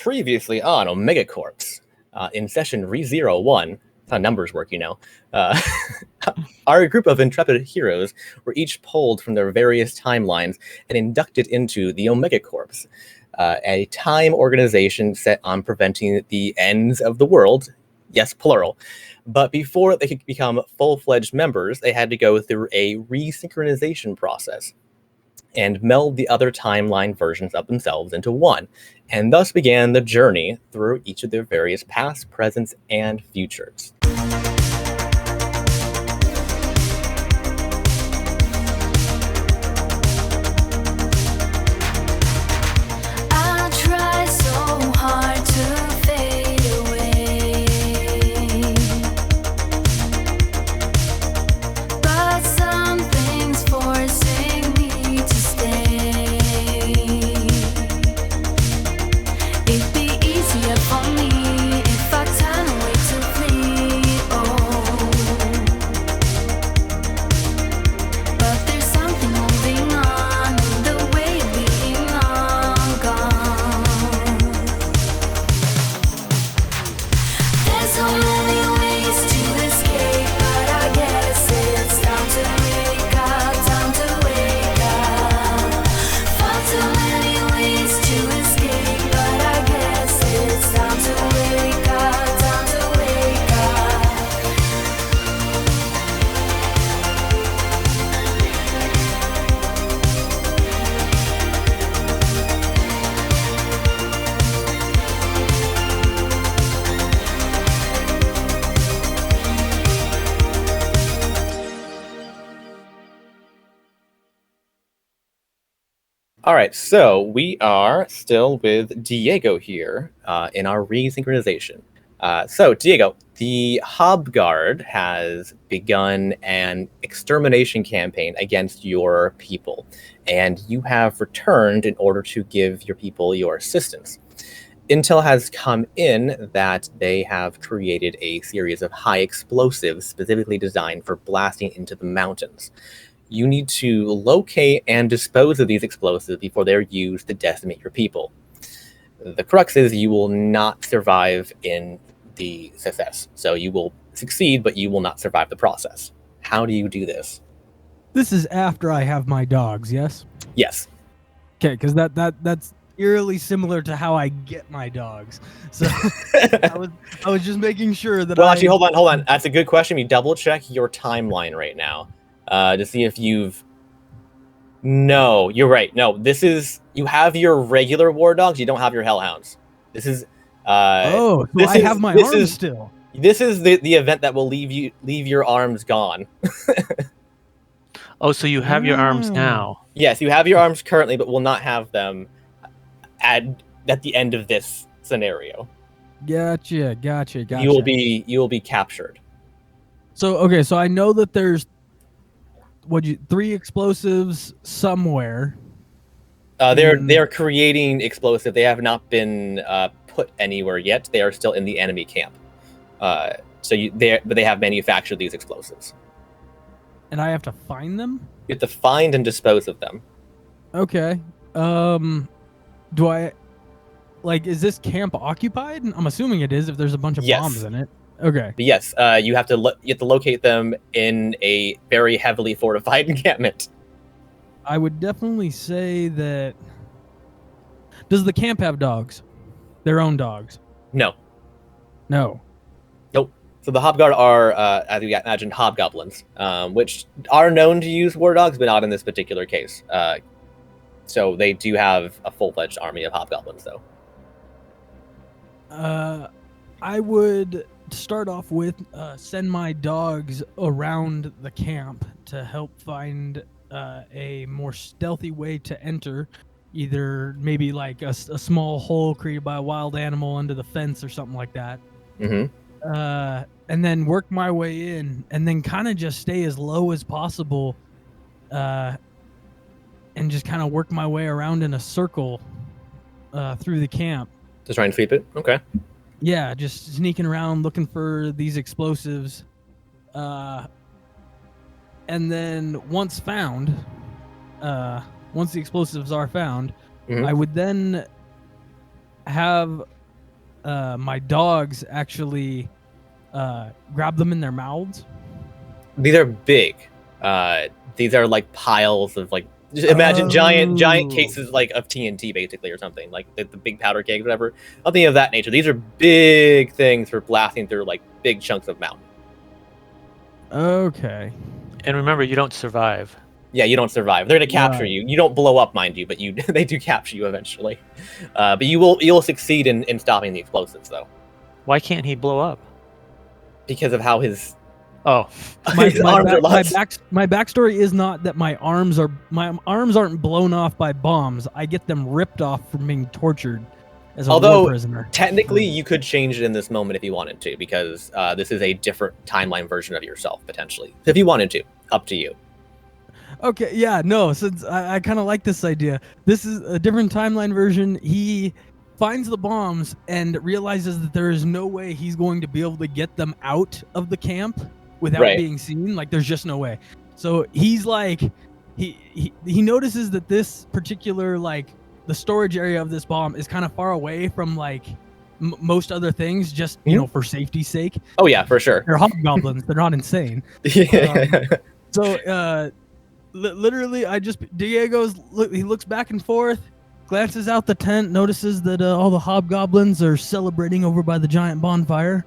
Previously on Omega Corps, in session Re-01, that's how numbers work, you know, our group of intrepid heroes were each pulled from their various timelines and inducted into the Omega Corps, a time organization set on preventing the ends of the world, yes, plural. But before they could become full-fledged members, they had to go through a resynchronization process and meld the other timeline versions of themselves into one, and thus began the journey through each of their various past, presents, and futures. All right, so we are still with Diego here in our resynchronization. So, Diego, the Hobguard has begun an extermination campaign against your people, and you have returned in order to give your people your assistance. Intel has come in that they have created a series of high explosives specifically designed for blasting into the mountains. You need to locate and dispose of these explosives before they're used to decimate your people. The crux is you will not survive in the success. So you will succeed, but you will not survive the process. How do you do this? This is after I have my dogs, yes? Yes. Okay, because that's eerily similar to how I get my dogs. So I was just making sure that actually, hold on. That's a good question. You double check your timeline right now. To see if you've... No, you're right. No, this is... You have your regular war dogs, you don't have your hellhounds. This is... so I have my arms still. This is the event that will leave your arms gone. Oh, so you have your arms now. Yes, you have your arms currently, but will not have them at the end of this scenario. Gotcha. You will be captured. So, okay, so I know that there's 3 explosives somewhere. They're creating explosive. They have not been put anywhere yet. They are still in the enemy camp. But they have manufactured these explosives. And I have to find them? You have to find and dispose of them. Okay. Do I... Like, is this camp occupied? I'm assuming it is if there's a bunch of bombs in it. Okay. But yes, you have to locate them in a very heavily fortified encampment. I would definitely say that... Does the camp have dogs? Their own dogs? No. Nope. So the Hobguard are, as you imagine, hobgoblins, which are known to use war dogs, but not in this particular case. So they do have a full-fledged army of hobgoblins, though. I would start off with send my dogs around the camp to help find a more stealthy way to enter, either maybe like a small hole created by a wild animal under the fence or something like that. Mm-hmm. And then work my way in, and then kind of just stay as low as possible, and just kind of work my way around in a circle through the camp. Just try and sweep it? Okay. Yeah, just sneaking around looking for these explosives. And then once found, once the explosives are found, Mhm. I would then have my dogs actually grab them in their mouths. These are big. These are like piles of like. Just imagine giant cases like of TNT basically or something like the big powder kegs, whatever, something of that nature. These are big things for blasting through like big chunks of mountain. Okay. And remember, you don't survive. Yeah, you don't survive. They're gonna capture Right. you. You don't blow up, mind you, but they do capture you eventually. But you'll succeed in stopping the explosives though, Why can't he blow up? because of how his Oh, his arms are lost. My backstory is not that my arms aren't blown off by bombs. I get them ripped off from being tortured as a Although war prisoner. technically you could change it in this moment if you wanted to, because this is a different timeline version of yourself potentially. If you wanted to, up to you. Okay, yeah, no, since I kind of like this idea. This is a different timeline version. He finds the bombs and realizes that there is no way he's going to be able to get them out of the camp without Right. being seen. Like, there's just no way. So he's like, he notices that this particular, like, the storage area of this bomb is kind of far away from, like, most other things, just, you know, for safety's sake. Oh yeah, for sure. They're hobgoblins. They're not insane. Yeah. So, literally, he looks back and forth, glances out the tent, notices that all the hobgoblins are celebrating over by the giant bonfire,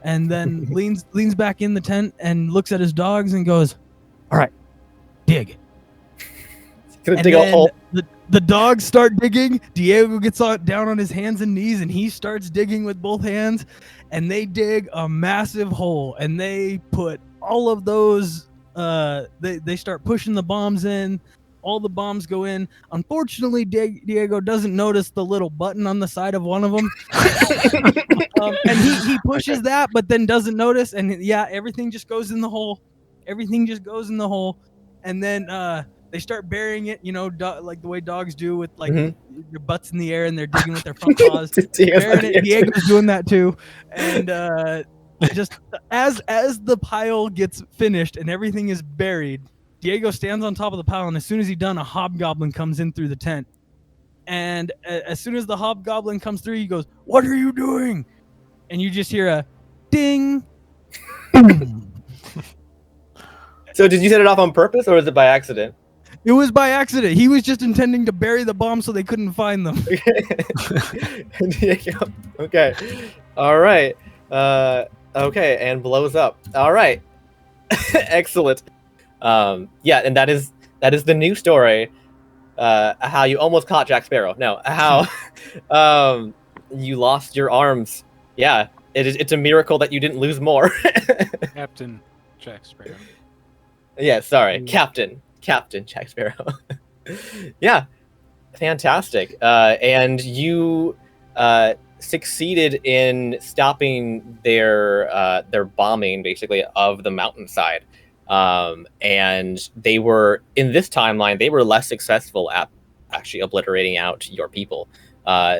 and then leans back in the tent and looks at his dogs and goes, "All right, dig." Gonna And dig a then hole. the dogs start digging. Diego gets down on his hands and knees, and he starts digging with both hands, and they dig a massive hole, and they put all of those. They start pushing the bombs in. All the bombs go in. Unfortunately, Diego doesn't notice the little button on the side of one of them, and he pushes that, but then doesn't notice. And yeah, everything just goes in the hole. Everything just goes in the hole, and then they start burying it. You know, like the way dogs do with like their butts in the air and they're digging with their front paws. Diego's doing that too, and just as the pile gets finished and everything is buried, Diego stands on top of the pile, and as soon as he's done, a hobgoblin comes in through the tent. And as soon as the hobgoblin comes through, he goes, "What are you doing?" And you just hear a ding. So did you set it off on purpose, or was it by accident? It was by accident. He was just intending to bury the bomb so they couldn't find them. Okay. All right. Okay, and blows up. All right. Excellent. Yeah, and that is the new story. How you almost caught Jack Sparrow. No, how you lost your arms. Yeah, it's a miracle that you didn't lose more. Captain Jack Sparrow. Yeah, sorry, Captain Jack Sparrow. Yeah, fantastic. And you succeeded in stopping their bombing, basically, of the mountainside. And they were, in this timeline, they were less successful at actually obliterating out your people.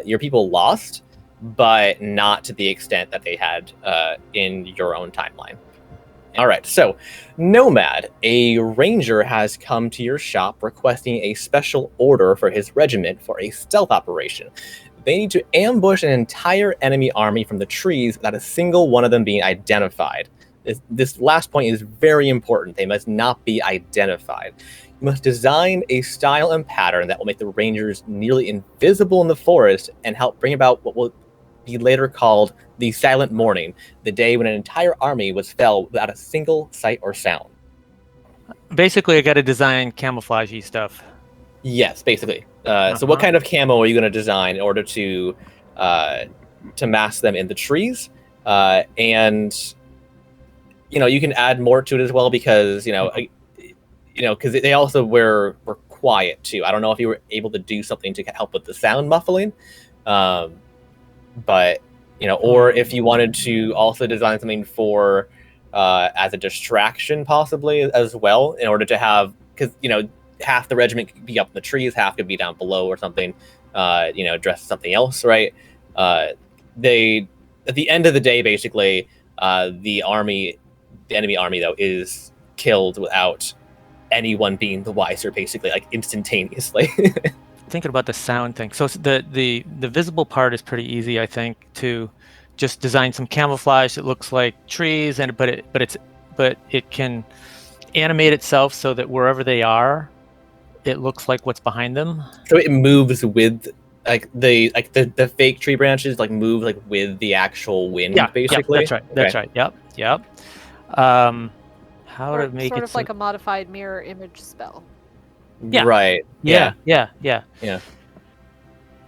Your people lost, but not to the extent that they had in your own timeline. All right, so Nomad, a ranger, has come to your shop requesting a special order for his regiment for a stealth operation. They need to ambush an entire enemy army from the trees without a single one of them being identified. This last point is very important. They must not be identified. You must design a style and pattern that will make the Rangers nearly invisible in the forest and help bring about what will be later called the Silent Morning, the day when an entire army was felled without a single sight or sound. Basically, I got to design camouflage-y stuff. Yes, basically. So what kind of camo are you going to design in order to mask them in the trees? And you can add more to it as well because because they also were quiet too. I don't know if you were able to do something to help with the sound muffling, but or if you wanted to also design something for as a distraction possibly as well, in order to have, because half the regiment could be up in the trees, half could be down below or something, dress as something else, right? They, at the end of the day, basically, the enemy army though is killed without anyone being the wiser, basically, like instantaneously. thinking about the sound thing. So the visible part is pretty easy, I think, to just design some camouflage that looks like trees, but it can animate itself so that wherever they are, it looks like what's behind them. So it moves with the fake tree branches move with the actual wind, basically. That's right. Okay. That's right. Yep. How Or to make sort it of like a modified mirror image spell. Yeah. Right. Yeah.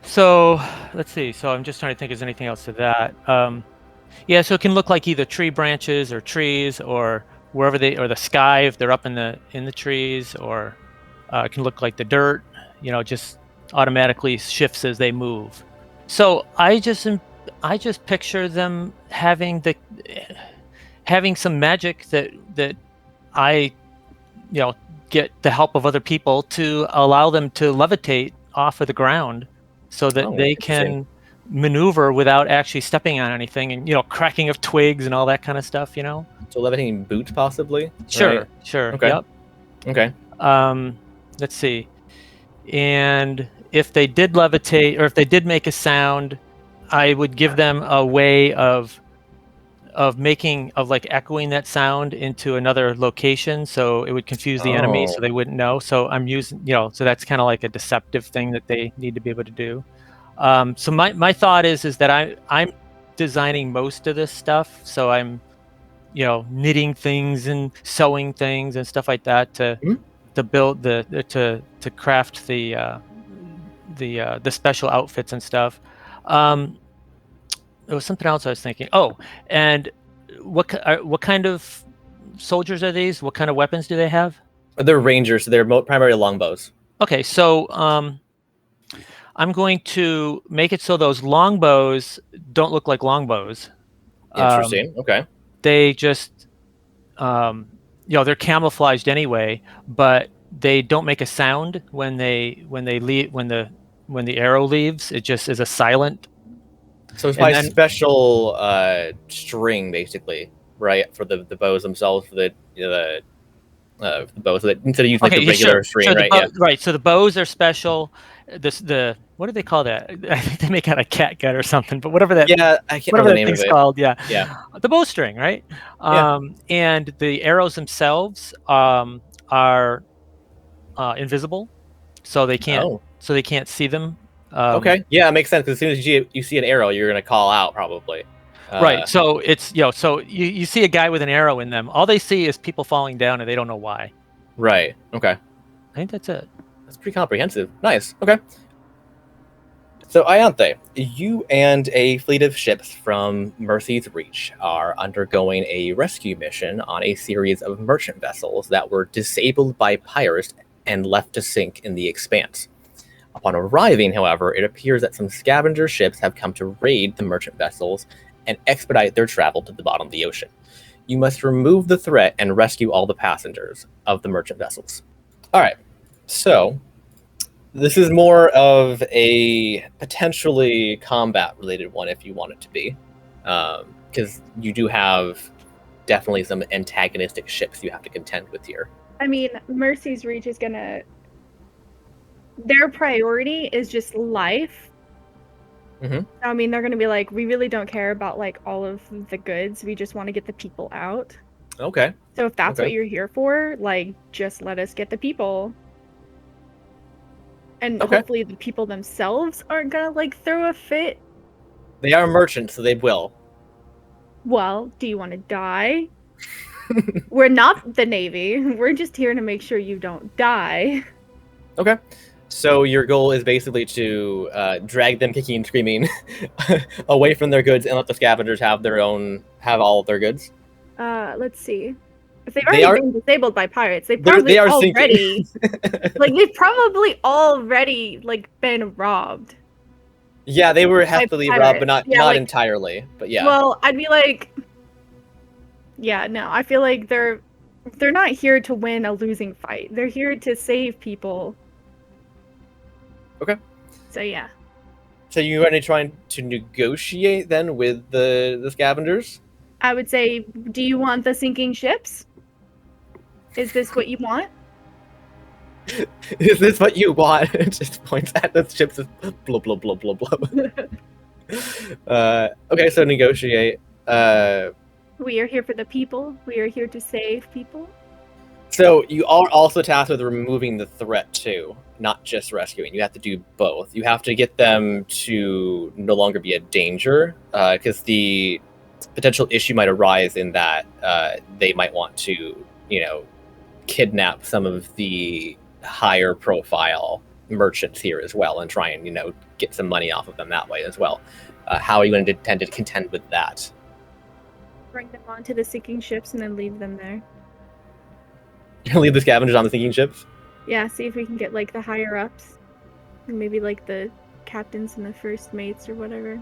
So let's see. So I'm just trying to think. Is anything else to that? Yeah. So it can look like either tree branches or trees or wherever or the sky if they're up in the trees, or it can look like the dirt. Just automatically shifts as they move. So I just picture them having some magic that I get the help of other people to allow them to levitate off of the ground so that they can maneuver without actually stepping on anything, and cracking of twigs and all that kind of stuff. So levitating boots, possibly. Sure. Right? Sure. Okay. Yep. Okay. Let's see. And if they did levitate, or if they did make a sound, I would give them a way of echoing that sound into another location, so it would confuse the enemy, so they wouldn't know. So I'm using, so that's kind of like a deceptive thing that they need to be able to do. So my thought is that I'm designing most of this stuff, so I'm knitting things and sewing things and stuff like that to build to craft the special outfits and stuff. There was something else I was thinking. Oh, and what kind of soldiers are these? What kind of weapons do they have? They're rangers, so they're primarily longbows. Okay, so I'm going to make it so those longbows don't look like longbows. Interesting. Okay. They just, they're camouflaged anyway, but they don't make a sound when they leave, when the arrow leaves. It just is a silent. So it's by special string, basically, right? For the bows themselves, for the bows, so that instead of using the regular string, so right? Right. So the bows are special. The what do they call that? I think they make out of cat gut or something. But whatever that. Yeah, I can't remember the name of it. Called. Yeah. Yeah. The bowstring, right? And the arrows themselves are invisible, so they can't. So they can't see them. Okay. Yeah, it makes sense, because as soon as you see an arrow, you're going to call out, probably. Right. So it's so you see a guy with an arrow in them. All they see is people falling down, and they don't know why. Right. Okay. I think that's it. That's pretty comprehensive. Nice. Okay. So Ianthe, you and a fleet of ships from Mercy's Reach are undergoing a rescue mission on a series of merchant vessels that were disabled by pirates and left to sink in the Expanse. Upon arriving, however, it appears that some scavenger ships have come to raid the merchant vessels and expedite their travel to the bottom of the ocean. You must remove the threat and rescue all the passengers of the merchant vessels. All right, so this is more of a potentially combat-related one, if you want it to be, because you do have definitely some antagonistic ships you have to contend with here. I mean, Mercy's Reach is gonna... Their priority is just life. Mm-hmm. I mean, they're gonna be like, we really don't care about all of the goods. We just want to get the people out. Okay. So if that's what you're here for, just let us get the people. And hopefully the people themselves aren't gonna throw a fit. They are merchants, so they will. Well, do you want to die? We're not the Navy. We're just here to make sure you don't die. Okay. So your goal is basically to drag them kicking and screaming away from their goods and let the scavengers have all of their goods. Let's see. If they've already been disabled by pirates, they've probably they've probably already been robbed. Yeah, they were heavily robbed, but not entirely. But yeah. Well, I'd be no, I feel like they're not here to win a losing fight. They're here to save people. Okay. So yeah. So you want to try to negotiate then with the scavengers? I would say, do you want the sinking ships? Is this what you want? Is this what you want? It just points at the ships. Blah blah blah blah blah. Okay, so negotiate. We are here for the people. We are here to save people. So you are also tasked with removing the threat too, not just rescuing. You have to do both. You have to get them to no longer be a danger, because the potential issue might arise in that they might want to, kidnap some of the higher profile merchants here as well and try and, get some money off of them that way as well. How are you going to intend to contend with that? Bring them onto the sinking ships and then leave them there. You're going to leave the scavengers on the sinking ships? Yeah, see if we can get like the higher ups. Or maybe like the captains and the first mates or whatever.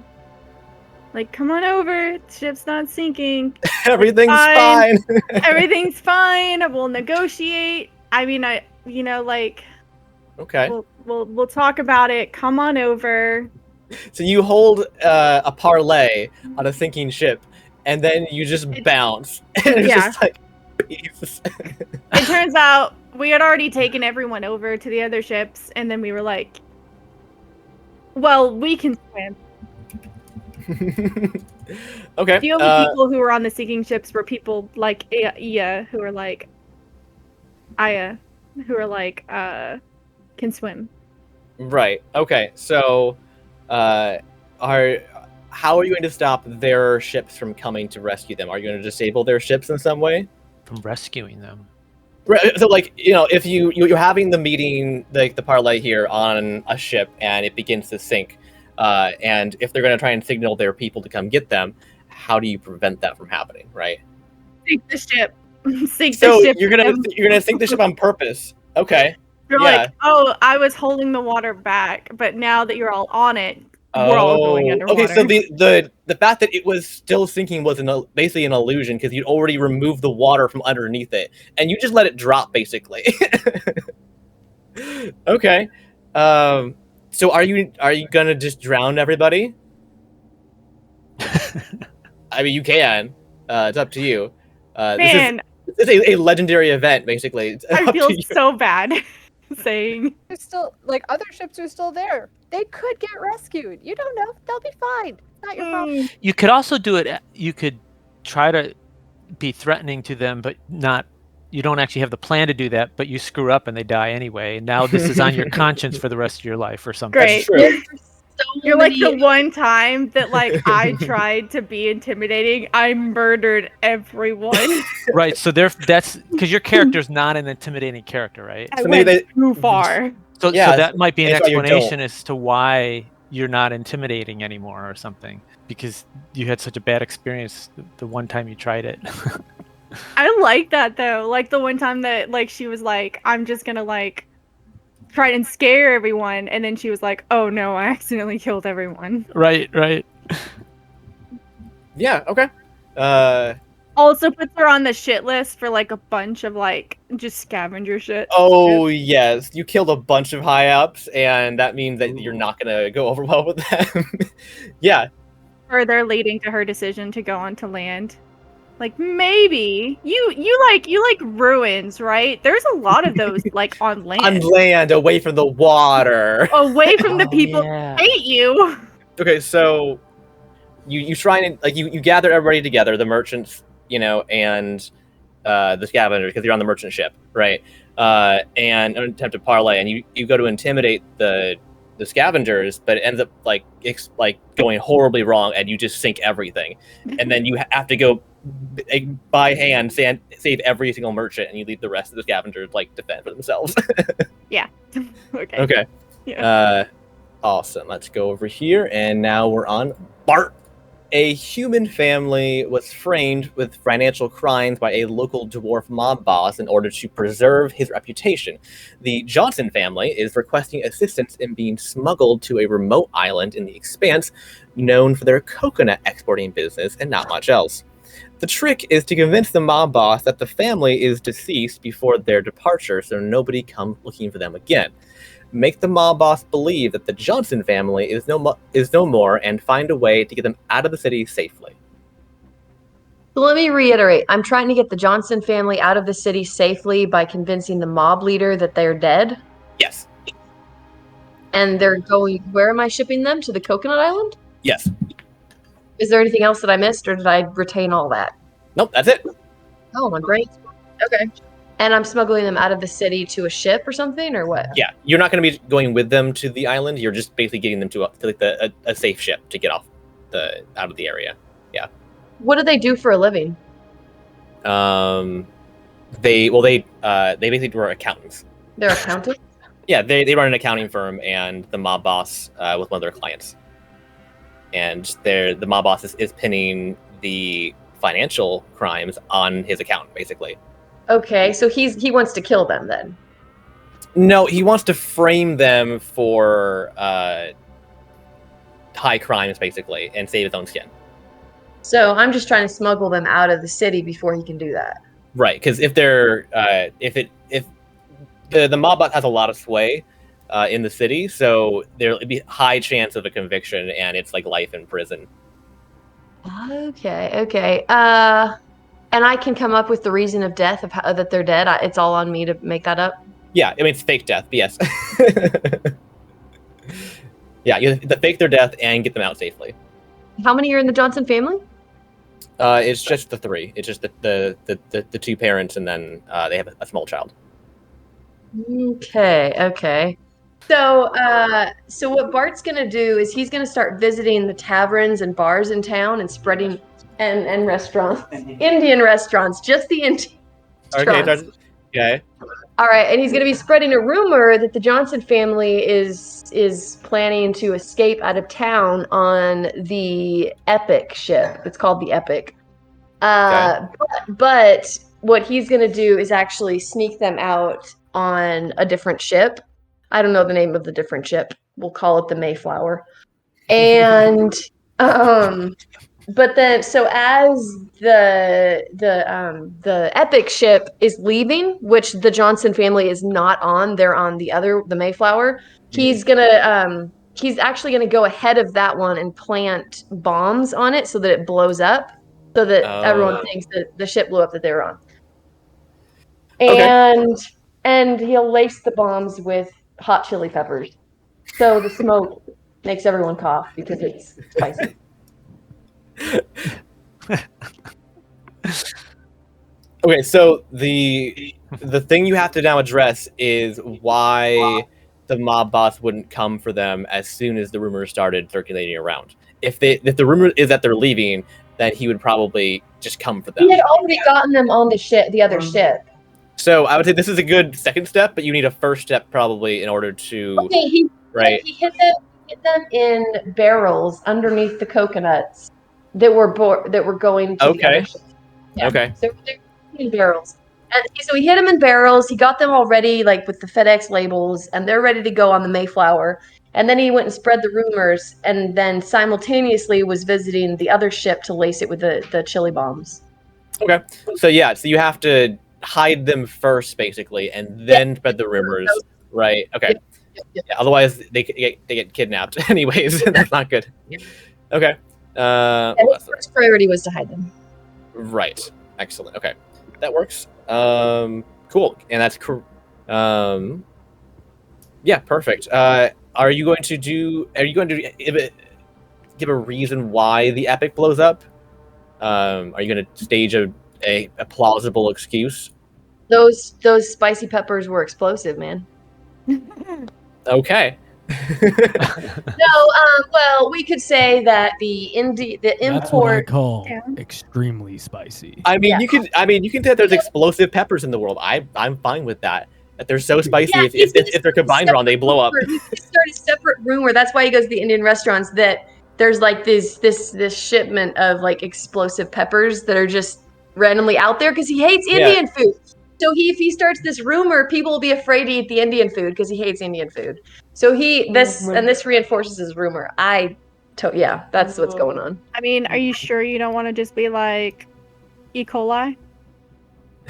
Like, come on over. The ship's not sinking. Everything's fine. Everything's fine. We'll negotiate. I mean, Okay. We'll talk about it. Come on over. So you hold a parlay on a sinking ship, and then you just bounce. And it's just like, Jesus. It turns out we had already taken everyone over to the other ships, and then we were like, well, we can swim. Okay. The only people who were on the sinking ships were people like Iya, who are like Aya, who are like can swim. Right. Okay. So, how are you going to stop their ships from coming to rescue them? Are you going to disable their ships in some way? From rescuing them. Right. So, if you're having the meeting, the parlay here on a ship, and it begins to sink, and if they're going to try and signal their people to come get them, how do you prevent that from happening? Right. Sink the ship. Sink So the ship. you're gonna sink the ship on purpose. Okay. You're like, oh, I was holding the water back, but now that you're all on it, we're all going underwater. Okay, so the fact that it was still sinking was basically an illusion because you'd already removed the water from underneath it, and you just let it drop, basically. Okay. So are you gonna just drown everybody? I mean, you can. It's up to you. Man, this is a legendary event, basically. It's I up feel to you. so bad saying. There's still other ships are still there. They could get rescued. You don't know. They'll be fine. It's not your problem. You could also do it. You could try to be threatening to them, but not. You don't actually have the plan to do that, but you screw up and they die anyway. Now this is on your conscience for the rest of your life or something. Great. That's true. You're like the one time that I tried to be intimidating. I murdered everyone. Right. So that's because your character's not an intimidating character, right? I So went maybe too far. So that might be an that's why you explanation don't. as to why you're not intimidating anymore or something, because you had such a bad experience the one time you tried it. I like that though. Like the one time that she was like, I'm just gonna try and scare everyone, and then she was like, oh no, I accidentally killed everyone. Right. Yeah. Okay. Also puts her on the shit list for a bunch of just scavenger shit. Oh yes, you killed a bunch of high ups, and that means that you're not gonna go over well with them. Yeah. Further leading to her decision to go onto land. Maybe you like ruins, right? There's a lot of those on land. On land, away from the water. Away from the people Yeah. who hate you. Okay, so you try and you gather everybody together, the merchants, and the scavengers, because you're on the merchant ship, right? And attempt to parlay, and you go to intimidate the scavengers, but it ends up going horribly wrong, and you just sink everything, and then you have to go by hand save every single merchant, and you leave the rest of the scavengers defend for themselves. Yeah. Okay. Okay. Yeah. Awesome. Let's go over here, and now we're on Bart. A human family was framed with financial crimes by a local dwarf mob boss in order to preserve his reputation. The Johnson family is requesting assistance in being smuggled to a remote island in the Expanse, known for their coconut exporting business and not much else. The trick is to convince the mob boss that the family is deceased before their departure, so nobody comes looking for them again. Make the mob boss believe that the Johnson family is no more, and find a way to get them out of the city safely. So let me reiterate. I'm trying to get the Johnson family out of the city safely by convincing the mob leader that they're dead. Yes. And they're going. Where am I shipping them? To the Coconut Island? Yes. Is there anything else that I missed, or did I retain all that? Nope, that's it. Oh, my brain. Okay. And I'm smuggling them out of the city to a ship or something, or what? Yeah, you're not going to be going with them to the island. You're just basically getting them to like a safe ship to get off out of the area. Yeah. What do they do for a living? They basically were accountants. They're accountants? Yeah, they run an accounting firm, and the mob boss with one of their clients. And the mob boss is pinning the financial crimes on his account, basically. Okay, so he wants to kill them then. No, he wants to frame them for high crimes, basically, and save his own skin. So I'm just trying to smuggle them out of the city before he can do that. Right, because if they're if the mob boss has a lot of sway in the city, so there'll be high chance of a conviction, and it's like life in prison. Okay. And I can come up with the reason of death of how that they're dead. It's all on me to make that up. Yeah, I mean it's fake death, but yes. Yeah, you have to fake their death and get them out safely. How many are in the Johnson family? It's just the three. It's just the two parents, and then they have a small child. Okay. So what Bart's gonna do is he's gonna start visiting the taverns and bars in town and spreading and restaurants, Indian restaurants, just the Indian. Okay. All right, and he's going to be spreading a rumor that the Johnson family is planning to escape out of town on the Epic ship. It's called the Epic. But what he's going to do is actually sneak them out on a different ship. I don't know the name of the different ship. We'll call it the Mayflower. And but then, so as the Epic ship is leaving, which the Johnson family is not on, they're on the Mayflower. He's actually gonna go ahead of that one and plant bombs on it so that it blows up, so that everyone thinks that the ship blew up that they were on. And he'll lace the bombs with hot chili peppers, so the smoke makes everyone cough because it's spicy. Okay, so the thing you have to now address is why the mob boss wouldn't come for them as soon as the rumors started circulating around. If the rumor is that they're leaving, then he would probably just come for them. He had already gotten them on the other ship. So I would say this is a good second step, but you need a first step probably in order to. Okay, he hid them in barrels underneath the coconuts that were going to the other ship. Yeah. Okay. So they're in barrels. And so he hid them in barrels. He got them already, like with the FedEx labels, and they're ready to go on the Mayflower. And then he went and spread the rumors, and then simultaneously was visiting the other ship to lace it with the chili bombs. Okay. So you have to hide them first, basically, and then spread the rumors, right? Okay. Yep. Yeah, otherwise, they get kidnapped, anyways, and that's not good. Okay. His first priority was to hide them. Right. Excellent. Okay, that works. Cool. And that's cool. Yeah. Perfect. Are you going to give a reason why the Epic blows up? Are you going to stage a plausible excuse? Those spicy peppers were explosive, man. Okay. No, well, we could say that the import. That's what I call extremely spicy. I mean, you can say that there's explosive peppers in the world. I'm fine with that. That they're so spicy. Yeah, if they're combined wrong, they blow up. He started a separate rumor. That's why he goes to the Indian restaurants. That there's like this shipment of like explosive peppers that are just randomly out there because he hates Indian food. So if he starts this rumor, people will be afraid to eat the Indian food because he hates Indian food. So this reinforces his rumor. That's what's going on. I mean, are you sure you don't want to just be like E. coli?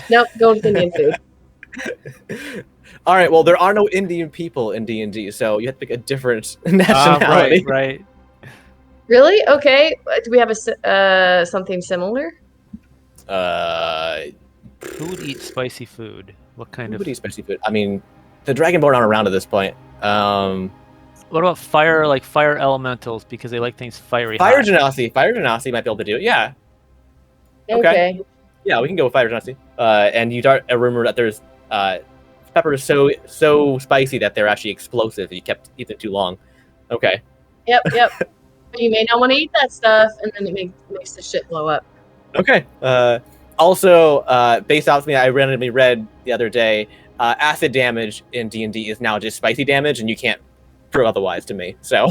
Nope, go with Indian food. All right. Well, there are no Indian people in D&D, so you have to pick a different nationality. Right. Really? Okay. Do we have something similar? Who would eat spicy food? What kind Who of? would eat spicy food? I mean, the Dragonborn aren't around at this point. What about fire? Like fire elementals because they like things fiery. Fire hot. Genasi. Fire Genasi might be able to do it. Yeah. Okay. Yeah, we can go with Fire Genasi. And you start a rumor that there's peppers so spicy that they're actually explosive if you kept eating too long. Okay. Yep. But you may not want to eat that stuff, and then it makes the shit blow up. Okay. Also, based off something I randomly read the other day, acid damage in D&D is now just spicy damage, and you can't prove otherwise to me. So,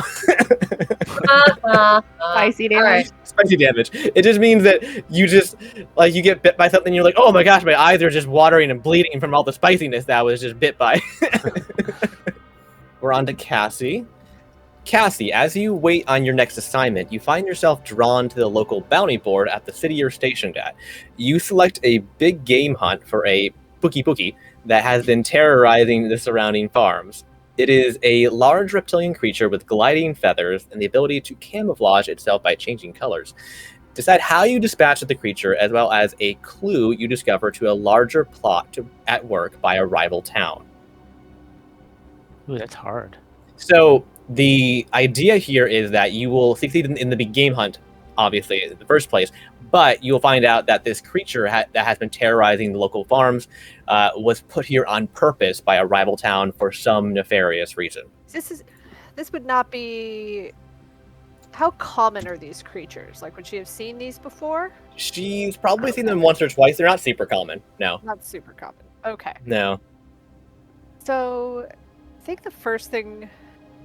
Spicy damage. Alright. spicy damage. It just means that you just like you get bit by something, and you're like, oh my gosh, my eyes are just watering and bleeding from all the spiciness that I was just bit by. We're on to Cassie. Cassie, as you wait on your next assignment, you find yourself drawn to the local bounty board at the city you're stationed at. You select a big game hunt for a Pookie that has been terrorizing the surrounding farms. It is a large reptilian creature with gliding feathers and the ability to camouflage itself by changing colors. Decide how you dispatch the creature, as well as a clue you discover to a larger plot at work by a rival town. Ooh, that's hard. So the idea here is that you will succeed in the big game hunt, obviously, in the first place, but you'll find out that this creature that has been terrorizing the local farms was put here on purpose by a rival town for some nefarious reason. This would not be. How common are these creatures? Like, would she have seen these before? She's probably seen them once or twice. They're not super common. No. Not super common. Okay. No. So, I think the first thing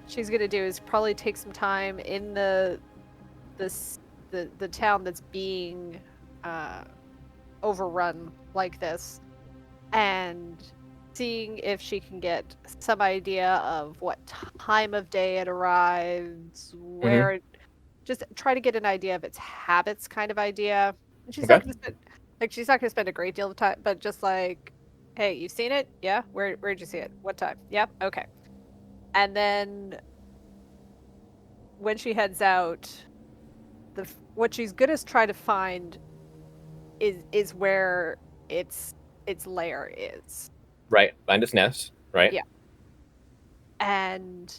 she's gonna do is probably take some time in the town that's being overrun like this, and seeing if she can get some idea of what time of day it arrives, where it, just try to get an idea of its habits, kind of idea. And she's not gonna spend a great deal of time, but just like, hey, you've seen it? Yeah. Where'd you see it? What time? Yep. Okay. And then when she heads out, what she's gonna try to find is where its lair is. Right. Find its nest. Right. Yeah. And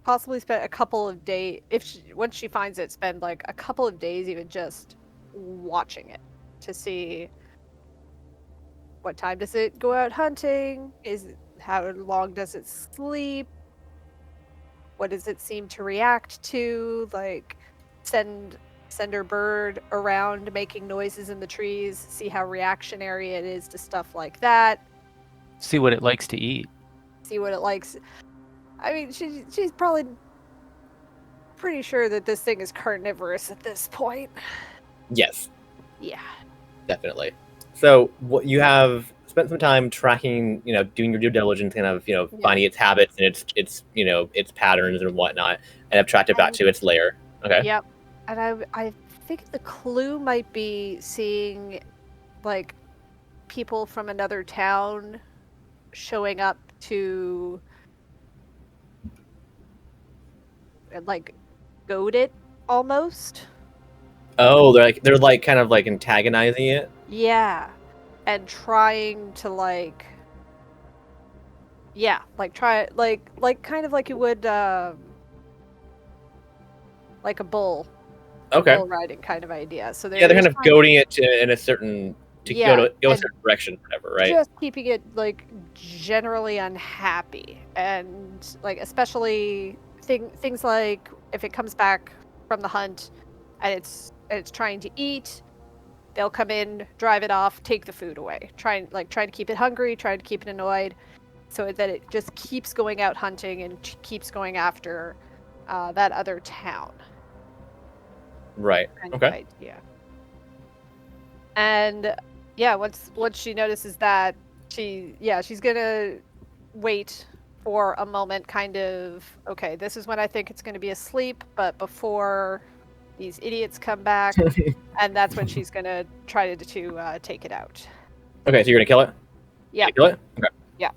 possibly spend a couple of days, once she finds it, spend like a couple of days even just watching it to see what time does it go out hunting, how long does it sleep, what does it seem to react to, like send her bird around making noises in the trees, see how reactionary it is to stuff like that. See what it likes to eat. See what it likes. I mean, she's probably pretty sure that this thing is carnivorous at this point. Yes. Yeah. Definitely. So what you have spent some time tracking, doing your due diligence, kind of, finding its habits and its patterns and whatnot, and have tracked it back to its lair. Okay. Yep. And I think the clue might be seeing, like, people from another town showing up to, like, goad it almost. Oh, they're kind of like antagonizing it. Yeah, and trying to try kind of like you would like a bull. Okay. Bull riding kind of idea. So they're kind of goading it in a certain go a certain direction, whatever, right? Just keeping it like generally unhappy, and like especially things like if it comes back from the hunt and it's trying to eat, they'll come in, drive it off, take the food away, trying to keep it hungry, trying to keep it annoyed, so that it just keeps going out hunting and keeps going after that other town. Right. Okay. Yeah. And yeah, once she notices that, she's gonna wait for a moment, kind of, okay, this is when I think it's gonna be asleep, but before these idiots come back, and that's when she's gonna try to take it out. Okay, so you're gonna kill it? Yeah. Kill it? Okay. Yeah.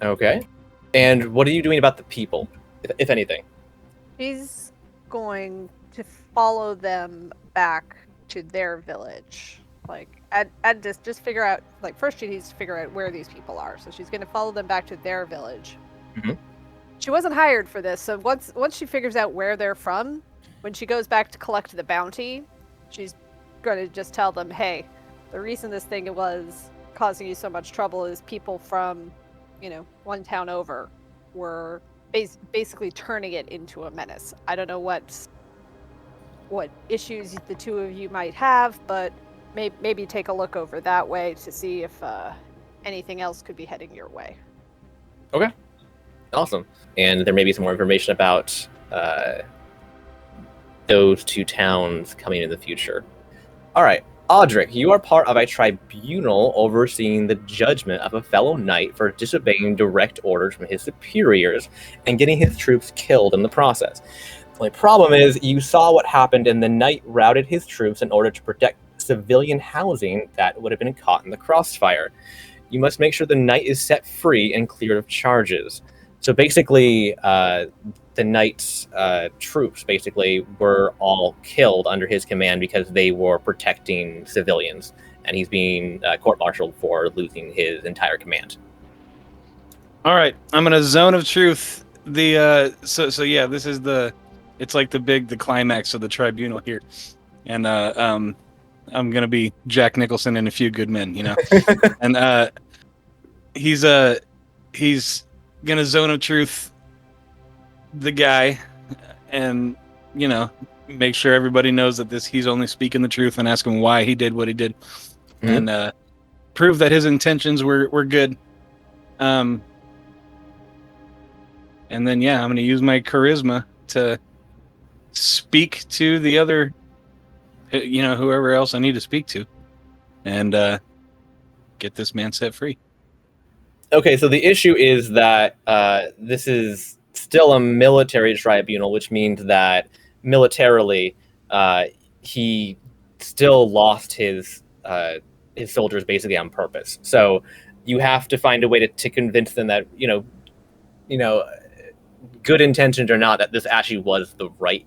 Okay. And what are you doing about the people, if anything? She's going to follow them back to their village. Like, and just figure out, like, first she needs to figure out where these people are. So she's going to follow them back to their village. Mhm. She wasn't hired for this, so once she figures out where they're from, when she goes back to collect the bounty, she's going to just tell them, hey, the reason this thing was causing you so much trouble is people from, one town over were basically turning it into a menace. I don't know what issues the two of you might have, but maybe take a look over that way to see if anything else could be heading your way. Okay. Awesome. And there may be some more information about those two towns coming in the future. All right. Audric, you are part of a tribunal overseeing the judgment of a fellow knight for disobeying direct orders from his superiors and getting his troops killed in the process. The only problem is you saw what happened and the knight routed his troops in order to protect civilian housing that would have been caught in the crossfire. You must make sure the knight is set free and cleared of charges. So basically, the knight's troops basically were all killed under his command because they were protecting civilians, and he's being court-martialed for losing his entire command. All right, I'm in a zone of truth. So yeah, this is it's like the climax of the tribunal here, and I'm gonna be Jack Nicholson in A Few Good Men, and he's gonna zone of truth the guy, and make sure everybody knows that he's only speaking the truth, and ask him why he did what he did, and prove that his intentions were good. And then I'm going to use my charisma to speak to the other, whoever else I need to speak to, and get this man set free. Okay, so the issue is that this is still a military tribunal, which means that militarily he still lost his soldiers basically on purpose. So you have to find a way to convince them that good intentions or not, that this actually was the right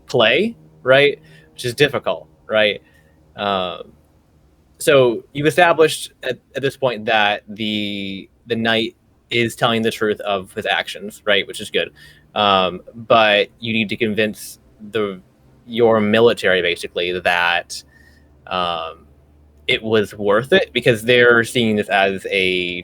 play, right? Which is difficult, right? So you've established at this point that the knight is telling the truth of his actions, right? Which is good. But you need to convince your military basically that it was worth it, because they're seeing this as a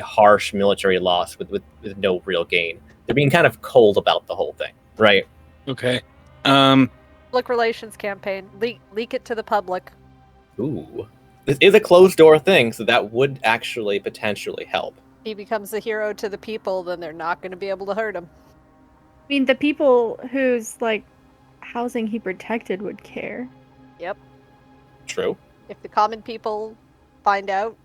harsh military loss with no real gain. They're being kind of cold about the whole thing, right? Okay. Public relations campaign. Leak it to the public. Ooh. This is a closed door thing, so that would actually potentially help. If he becomes a hero to the people, then they're not going to be able to hurt him. I mean, the people whose housing he protected would care. Yep. True. If the common people find out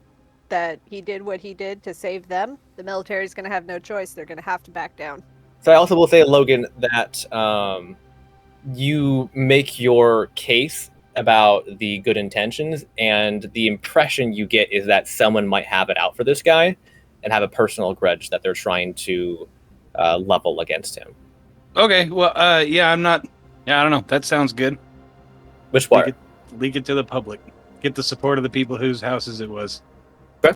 that he did what he did to save them, the military's going to have no choice. They're going to have to back down. So I also will say, Logan, that you make your case about the good intentions, and the impression you get is that someone might have it out for this guy and have a personal grudge that they're trying to level against him. Okay, well, I'm not. Yeah, I don't know. That sounds good. Which part? Leak it to the public. Get the support of the people whose houses it was. I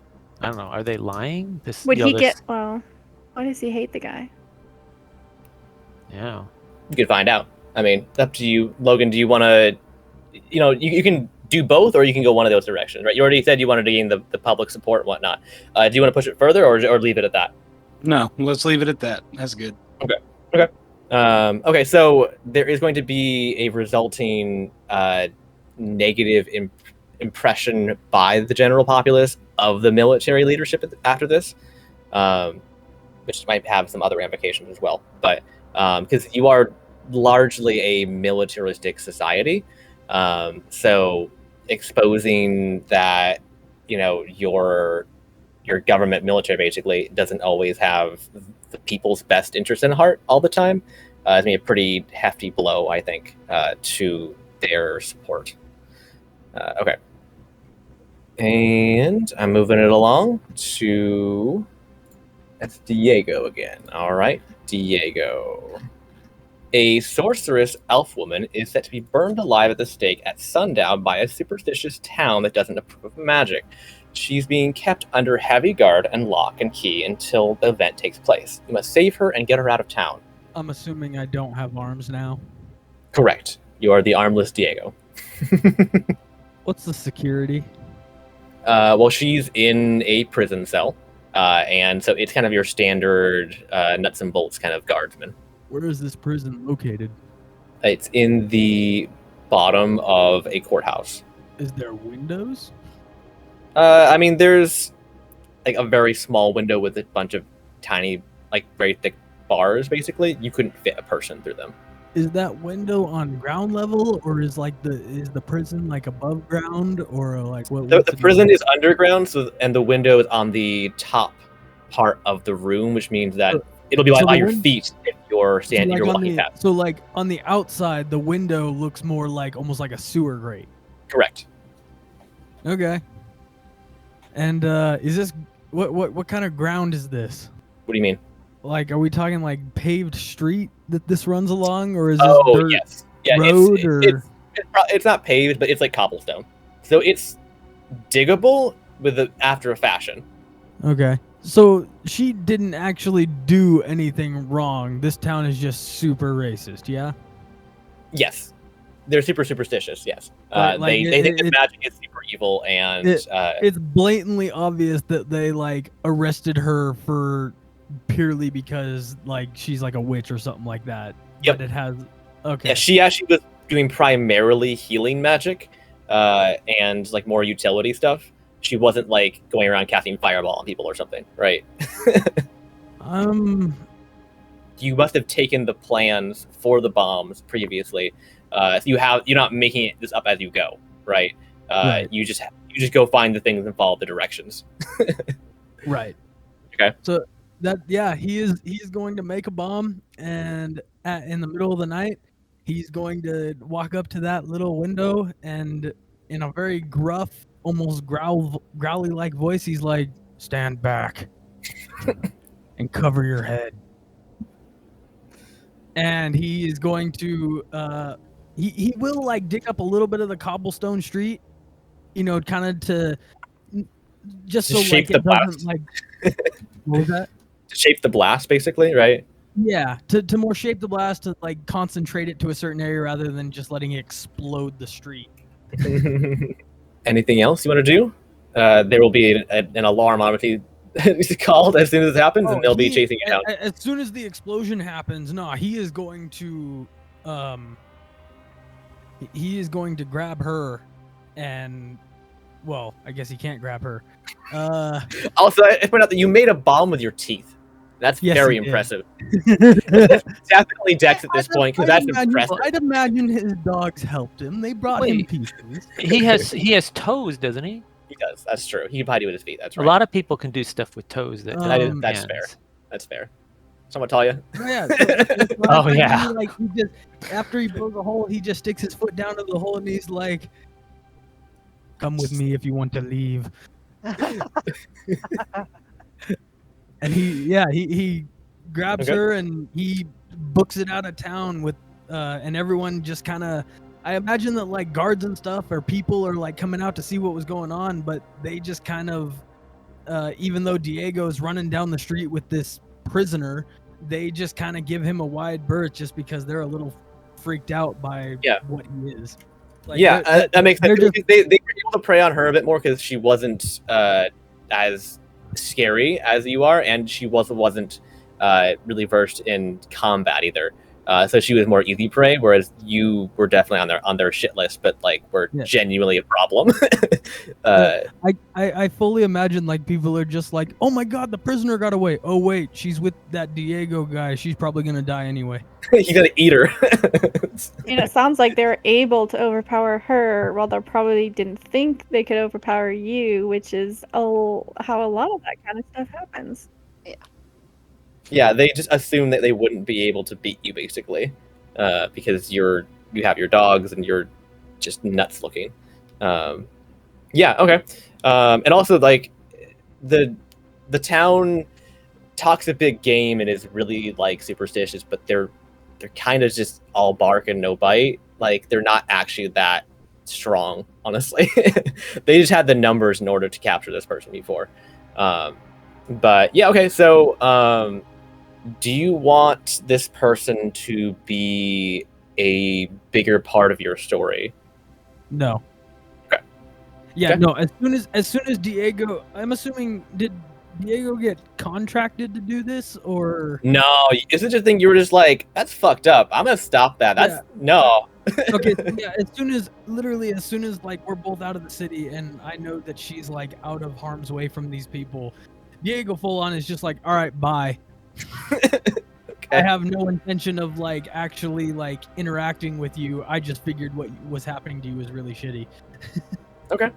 don't know. Are they lying? Would he get? Well, why does he hate the guy? Yeah. You can find out. I mean, up to you, Logan. Do you want to? You can do both, or you can go one of those directions, right? You already said you wanted to gain the public support and whatnot. Do you want to push it further, or leave it at that? No, let's leave it at that. That's good. Okay. Okay, so there is going to be a resulting negative impression by the general populace of the military leadership after this, which might have some other ramifications as well. But because you are largely a militaristic society, so exposing that your government military basically doesn't always have the people's best interest in heart all the time is going to be a pretty hefty blow, I think, to their support. Okay. And I'm moving it along to... That's Diego again. All right, Diego. A sorceress elf woman is set to be burned alive at the stake at sundown by a superstitious town that doesn't approve of magic. She's being kept under heavy guard and lock and key until the event takes place. You must save her and get her out of town. I'm assuming I don't have arms now. Correct. You are the armless Diego. What's the security? Well, she's in a prison cell, and so it's kind of your standard nuts and bolts kind of guardsman. Where is this prison located? It's in the bottom of a courthouse. Is there windows? I mean, there's like a very small window with a bunch of tiny, like very thick bars. Basically, you couldn't fit a person through them. Is that window on ground level, or is the prison like above ground, or like what? The prison is underground, and the window is on the top part of the room, which means that it'll be like on your feet if you're standing. You're walking past. So like on the outside, the window looks more like almost like a sewer grate. Correct. Okay. And is this what kind of ground is this? What do you mean? Like, are we talking like paved street that this runs along, or is this dirt yes, yeah, road it's not paved, but it's like cobblestone, so it's diggable after a fashion. Okay, so she didn't actually do anything wrong. This town is just super racist, yeah. Yes, they're super superstitious. Yes, like, they think that magic is super evil, and it's blatantly obvious that they like arrested her for purely because like she's like a witch or something like that. Yep. But it has okay. Yeah, she actually was doing primarily healing magic, and like more utility stuff. She wasn't like going around casting fireball on people or something, right? You must have taken the plans for the bombs previously. So you're not making this up as you go, right? Right. You just go find the things and follow the directions. Right. Okay. So he is going to make a bomb, and in the middle of the night, he's going to walk up to that little window, and in a very gruff, almost growly like voice, he's like, "Stand back and cover your head." And he is going to he will like dig up a little bit of the cobblestone street, kind of to just so shape like it the doesn't blast. like. What was that? To shape the blast, basically, right? Yeah, to more shape the blast, to like concentrate it to a certain area rather than just letting it explode the street. Anything else you want to do? There will be an alarm obviously called as soon as it happens, and they'll be chasing it down. As soon as the explosion happens, he is going to grab her, and well, I guess he can't grab her. Also, I point out that you made a bomb with your teeth. That's very impressive. Definitely Dex at this point, because that's impressive. I'd imagine his dogs helped him. They brought him pieces. He has toes, doesn't he? He does. That's true. He can probably do with his feet. That's right. A lot of people can do stuff with toes. That's fair. That's fair. Someone tell you? Oh, yeah. Oh, yeah. Like after he blows a hole, he just sticks his foot down to the hole, and he's like, "Come with me if you want to leave." And he grabs her, and he books it out of town with and everyone just kind of, I imagine that like guards and stuff or people are like coming out to see what was going on, but they just kind of even though Diego's running down the street with this prisoner, they just kind of give him a wide berth just because they're a little freaked out by what he is. Like, that makes sense. They were able to prey on her a bit more because she wasn't as scary as you are, and she wasn't really versed in combat either. So she was more easy prey, whereas you were definitely on their shit list, but like were genuinely a problem. I fully imagine like people are just like, "Oh my god, the prisoner got away. Oh wait, she's with that Diego guy. She's probably gonna die anyway." He's gonna eat her. And it sounds like they're able to overpower her, while they probably didn't think they could overpower you, which is how a lot of that kind of stuff happens. Yeah, they just assume that they wouldn't be able to beat you, basically, because you have your dogs and you're just nuts looking. Okay. And also, like, the town talks a big game and is really like superstitious, but they're they're kind of just all bark and no bite. Like they're not actually that strong, honestly. They just had the numbers in order to capture this person before. But yeah, okay. So, do you want this person to be a bigger part of your story? No. Okay. Yeah, Okay. no. As soon as Diego, I'm assuming, did Diego get contracted to do this, or No, is it just thing you were just like, that's fucked up. I'm gonna stop that. That's no. okay? So yeah, literally as soon as like we're both out of the city, and I know that she's like out of harm's way from these people, Diego full on is just like, all right, bye. I have no intention of like actually like interacting with you. I just figured what was happening to you was really shitty. Okay.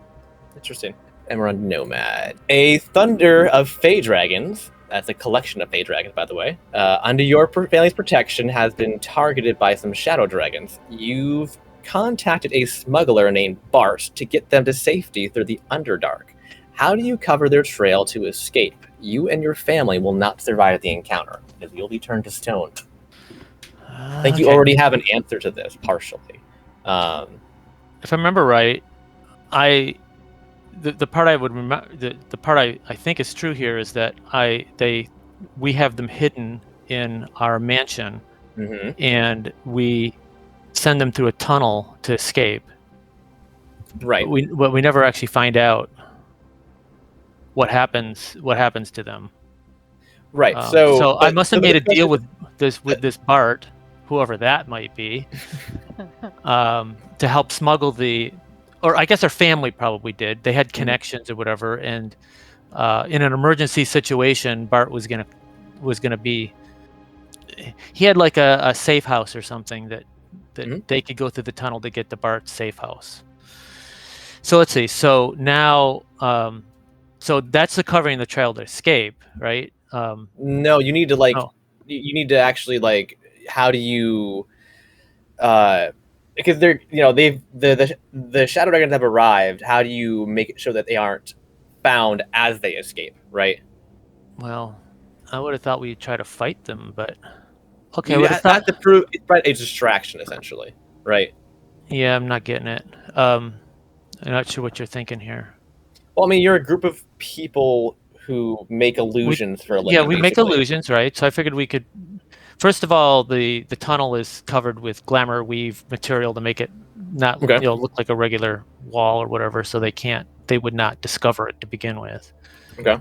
Interesting. And we're on Nomad. A thunder of Fey dragons. That's a collection of Fey dragons, by the way. Under your family's protection, has been targeted by some shadow dragons. You've contacted a smuggler named Bart to get them to safety through the Underdark. How do you cover their trail to escape? You and your family will not survive the encounter, because you'll be turned to stone. I think you already have an answer to this, partially. If I remember right, the part I would remember, the part I think is true here is that we have them hidden in our mansion, and we send them through a tunnel to escape. Right. But we never actually find out what happens to them. Right. So I must have made a deal with this Bart, whoever that might be, to help smuggle or I guess our family probably did. They had connections or whatever, and in an emergency situation, Bart was gonna be. He had like a safe house or something that they could go through the tunnel to get to Bart's safe house. So let's see. So now, so that's the covering the trail to escape, right? No, you need to you need to actually how do you because they're the shadow dragons have arrived. How do you make it sure that they aren't found as they escape, right? Well, I would have thought we'd try to fight them, but okay. You have to prove it's a distraction, essentially, right? Yeah, I'm not getting it. I'm not sure what you're thinking here. Well, I mean, you're a group of people who make illusions for a living. Yeah, we make illusions, right? So I figured we could. First of all, the tunnel is covered with glamour weave material to make it not look like a regular wall or whatever, so they would not discover it to begin with. Okay.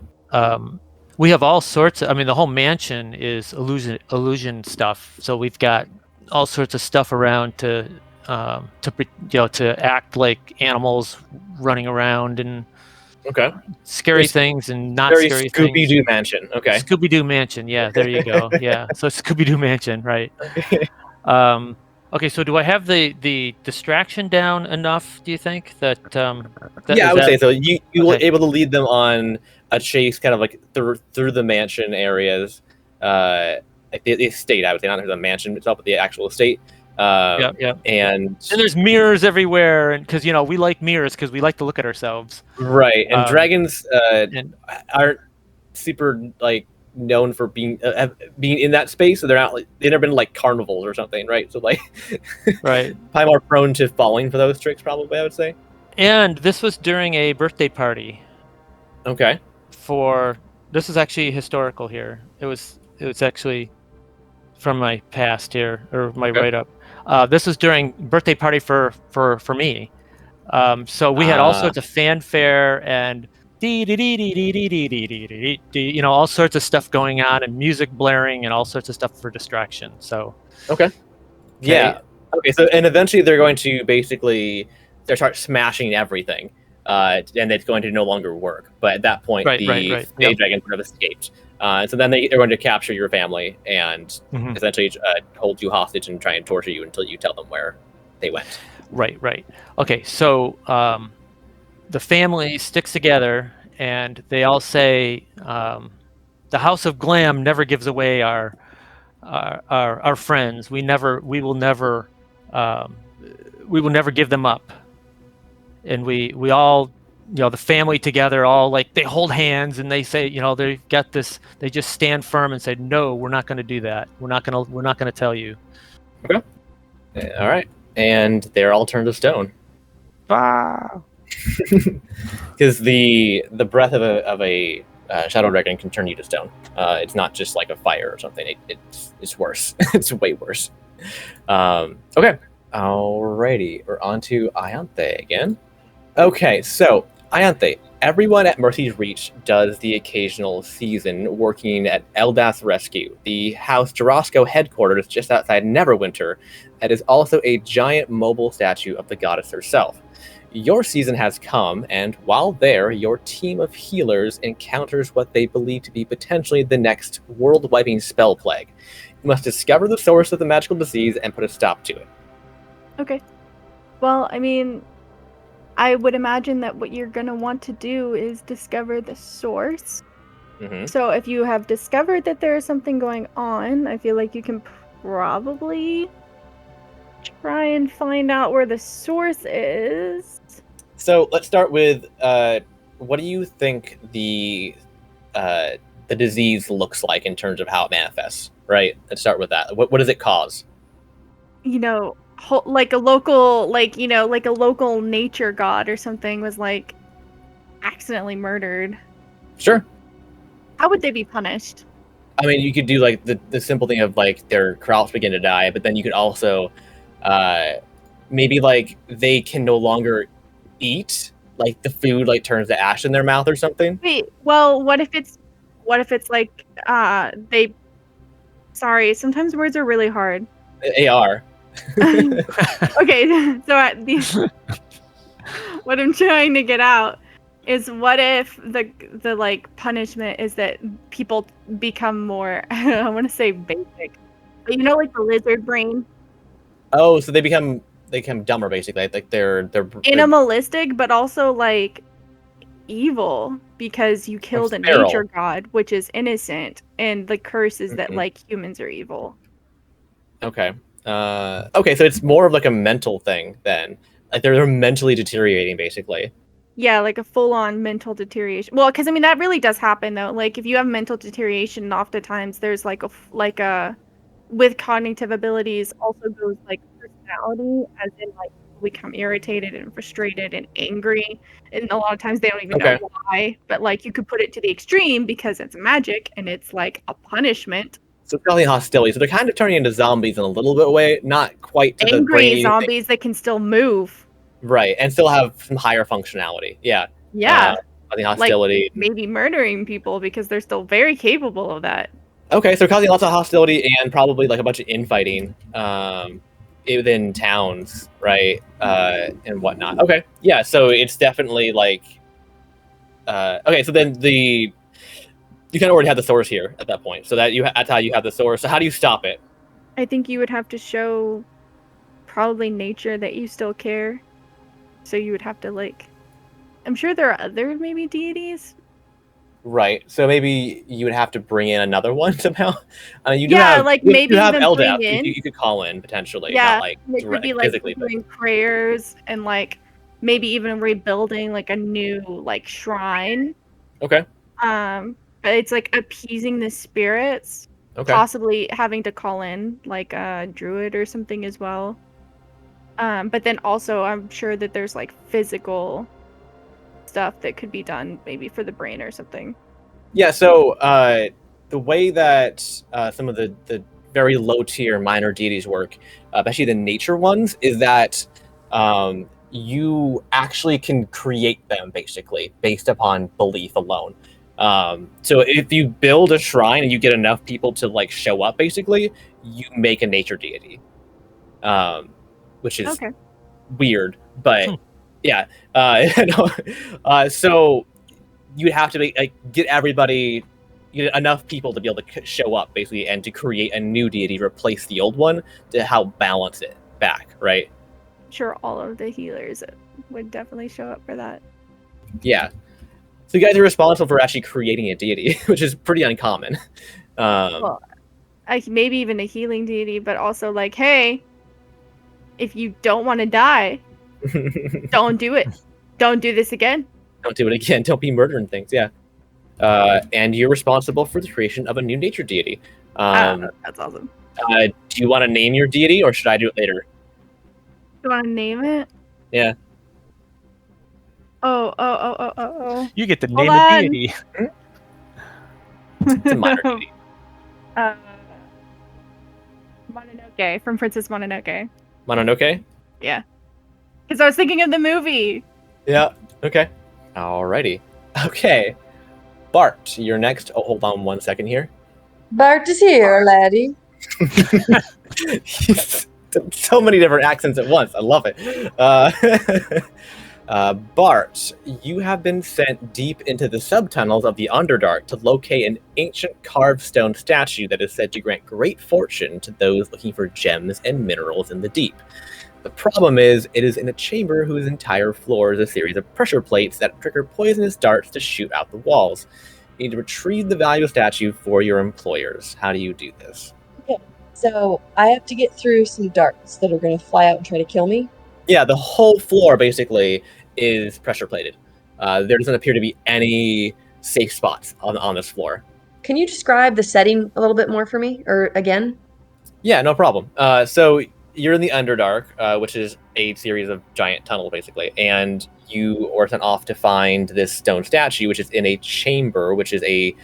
We have all sorts of. I mean, the whole mansion is illusion stuff. So we've got all sorts of stuff around to act like animals running around and scary things and not very scary Scooby-Doo things. mansion. Okay. Scooby-Doo mansion. Yeah, there you go. Yeah. So Scooby-Doo mansion, right? Okay. So do I have the distraction down enough? Do you think that? Yeah, I would say so. You were able to lead them on a chase, kind of like through the mansion areas, like the estate. I would say not the mansion itself, but the actual estate. And there's mirrors everywhere, and because we like mirrors because we like to look at ourselves. Right, and dragons aren't super known for being in that space, so they're not they've never been like carnivals or something, right? So right, probably more prone to falling for those tricks, probably I would say. And this was during a birthday party. Okay. This is actually historical here. It was actually from my past here, or my write-up. This was during birthday party for me. So we had all sorts of fanfare and all sorts of stuff going on and music blaring and all sorts of stuff for distraction. So yeah. Okay. So and eventually they're going to basically start smashing everything, and it's going to no longer work. But at that point, the dragon would have escaped. So then they're going to capture your family and essentially hold you hostage and try and torture you until you tell them where they went. Right. Okay, so the family sticks together and they all say, "The House of Glam never gives away our friends. We will never give them up." And we all. The family together, all they hold hands and they say, they've got this. They just stand firm and say, "No, we're not going to do that. We're not going to tell you." All right, and they're all turned to stone. Wow. Because the breath of a shadow dragon can turn you to stone. It's not just like a fire or something. It's worse. It's way worse. Okay. Alrighty. We're on to Ianthe again. Okay, so Ianthe, everyone at Mercy's Reach does the occasional season working at Eldath's Rescue, the House Jarosco headquarters just outside Neverwinter, that is also a giant mobile statue of the goddess herself. Your season has come, and while there, your team of healers encounters what they believe to be potentially the next world-wiping spell plague. You must discover the source of the magical disease and put a stop to it. Okay. Well, I mean, I would imagine that what you're going to want to do is discover the source. Mm-hmm. So if you have discovered that there is something going on, I feel like you can probably try and find out where the source is. So let's start with what do you think the disease looks like in terms of how it manifests? Right. Let's start with that. What does it cause? You know, like a local, like a local nature god or something was like accidentally murdered. Sure. How would they be punished? I mean, you could do like the simple thing of like their crops begin to die, but then you could also maybe like they can no longer eat, like the food like turns to ash in their mouth or something. Wait, well, what if it's like they sorry, sometimes words are really hard. They are. Okay, so what I'm trying to get out is what if the like punishment is that people become more I want to say basic, but like the lizard brain. Oh, so they become dumber basically. Like they're Animalistic, but also like evil because you killed a nature god, which is innocent, and the curse is that like humans are evil. Okay. Okay, so it's more of like a mental thing then. Like they're mentally deteriorating basically. Yeah, like a full-on mental deterioration. Well, because I mean that really does happen though. Like if you have mental deterioration, oftentimes there's like a with cognitive abilities also goes like personality, as in like become irritated and frustrated and angry, and a lot of times they don't even know why. But like you could put it to the extreme because it's magic and it's like a punishment. So it's causing hostility. So they're kind of turning into zombies in a little bit way, not quite to the brain. Angry zombies that can still move. Right, and still have some higher functionality. Yeah. Yeah. Causing hostility. Like maybe murdering people because they're still very capable of that. Okay, so causing lots of hostility and probably like a bunch of infighting within towns, right? And whatnot. Okay, yeah, so it's definitely like... okay, so then you kind of already have the source here at that point. So that's how you have the source. So how do you stop it? I think you would have to show probably nature that you still care. So you would have to like... I'm sure there are other maybe deities. Right. So maybe you would have to bring in another one somehow. You do yeah, have, like you, maybe you have even Eldath. bring in. You could call in potentially. Yeah, not like it could be like physically, doing prayers and like maybe even rebuilding like a new like shrine. Okay. But it's like appeasing the spirits. Okay. Possibly having to call in like a druid or something as well. But then also I'm sure that there's like physical stuff that could be done maybe for the brain or something. Yeah, so the way that some of the very low tier minor deities work, especially the nature ones, is that you actually can create them basically based upon belief alone. So if you build a shrine and you get enough people to like show up, basically, you make a nature deity, which is weird, but yeah. So you'd have to get everybody, get enough people to be able to show up, basically, and to create a new deity, replace the old one to help balance it back, right? Sure, all of the healers would definitely show up for that. Yeah. So you guys are responsible for actually creating a deity, which is pretty uncommon. Well, maybe even a healing deity, but also like, hey, if you don't want to die, don't do it. Don't do this again. Don't do it again. Don't be murdering things. Yeah. And you're responsible for the creation of a new nature deity. That's awesome. Do you want to name your deity, or should I do it later? You want to name it? Yeah. Oh. You get to Hold name a on. deity. It's a minor deity. Mononoke from Princess Mononoke. Mononoke? Yeah. Because I was thinking of the movie. Yeah. Okay. Alrighty. Okay. Bart, you're next. Oh, hold on 1 second here. Bart is here, laddie. So many different accents at once. I love it. Bart, you have been sent deep into the subtunnels of the Underdark to locate an ancient carved stone statue that is said to grant great fortune to those looking for gems and minerals in the deep. The problem is, it is in a chamber whose entire floor is a series of pressure plates that trigger poisonous darts to shoot out the walls. You need to retrieve the valuable statue for your employers. How do you do this? Okay, so I have to get through some darts that are going to fly out and try to kill me. Yeah, the whole floor basically is pressure plated. There doesn't appear to be any safe spots on this floor. Can you describe the setting a little bit more for me, or again? Yeah, no problem. So you're in the Underdark, which is a series of giant tunnels, basically, and you are sent off to find this stone statue, which is in a chamber, which is a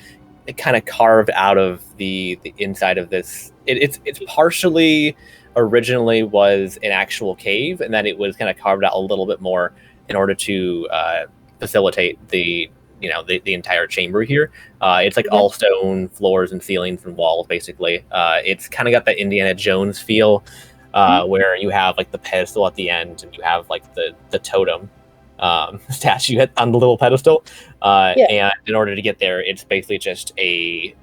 kind of carved out of the inside of this. It's partially originally was an actual cave, and then it was kind of carved out a little bit more in order to facilitate the entire chamber here. It's like all stone floors and ceilings and walls, basically. It's kind of got that Indiana Jones feel, where you have like the pedestal at the end, and you have like the totem statue on the little pedestal. And in order to get there, it's basically just it's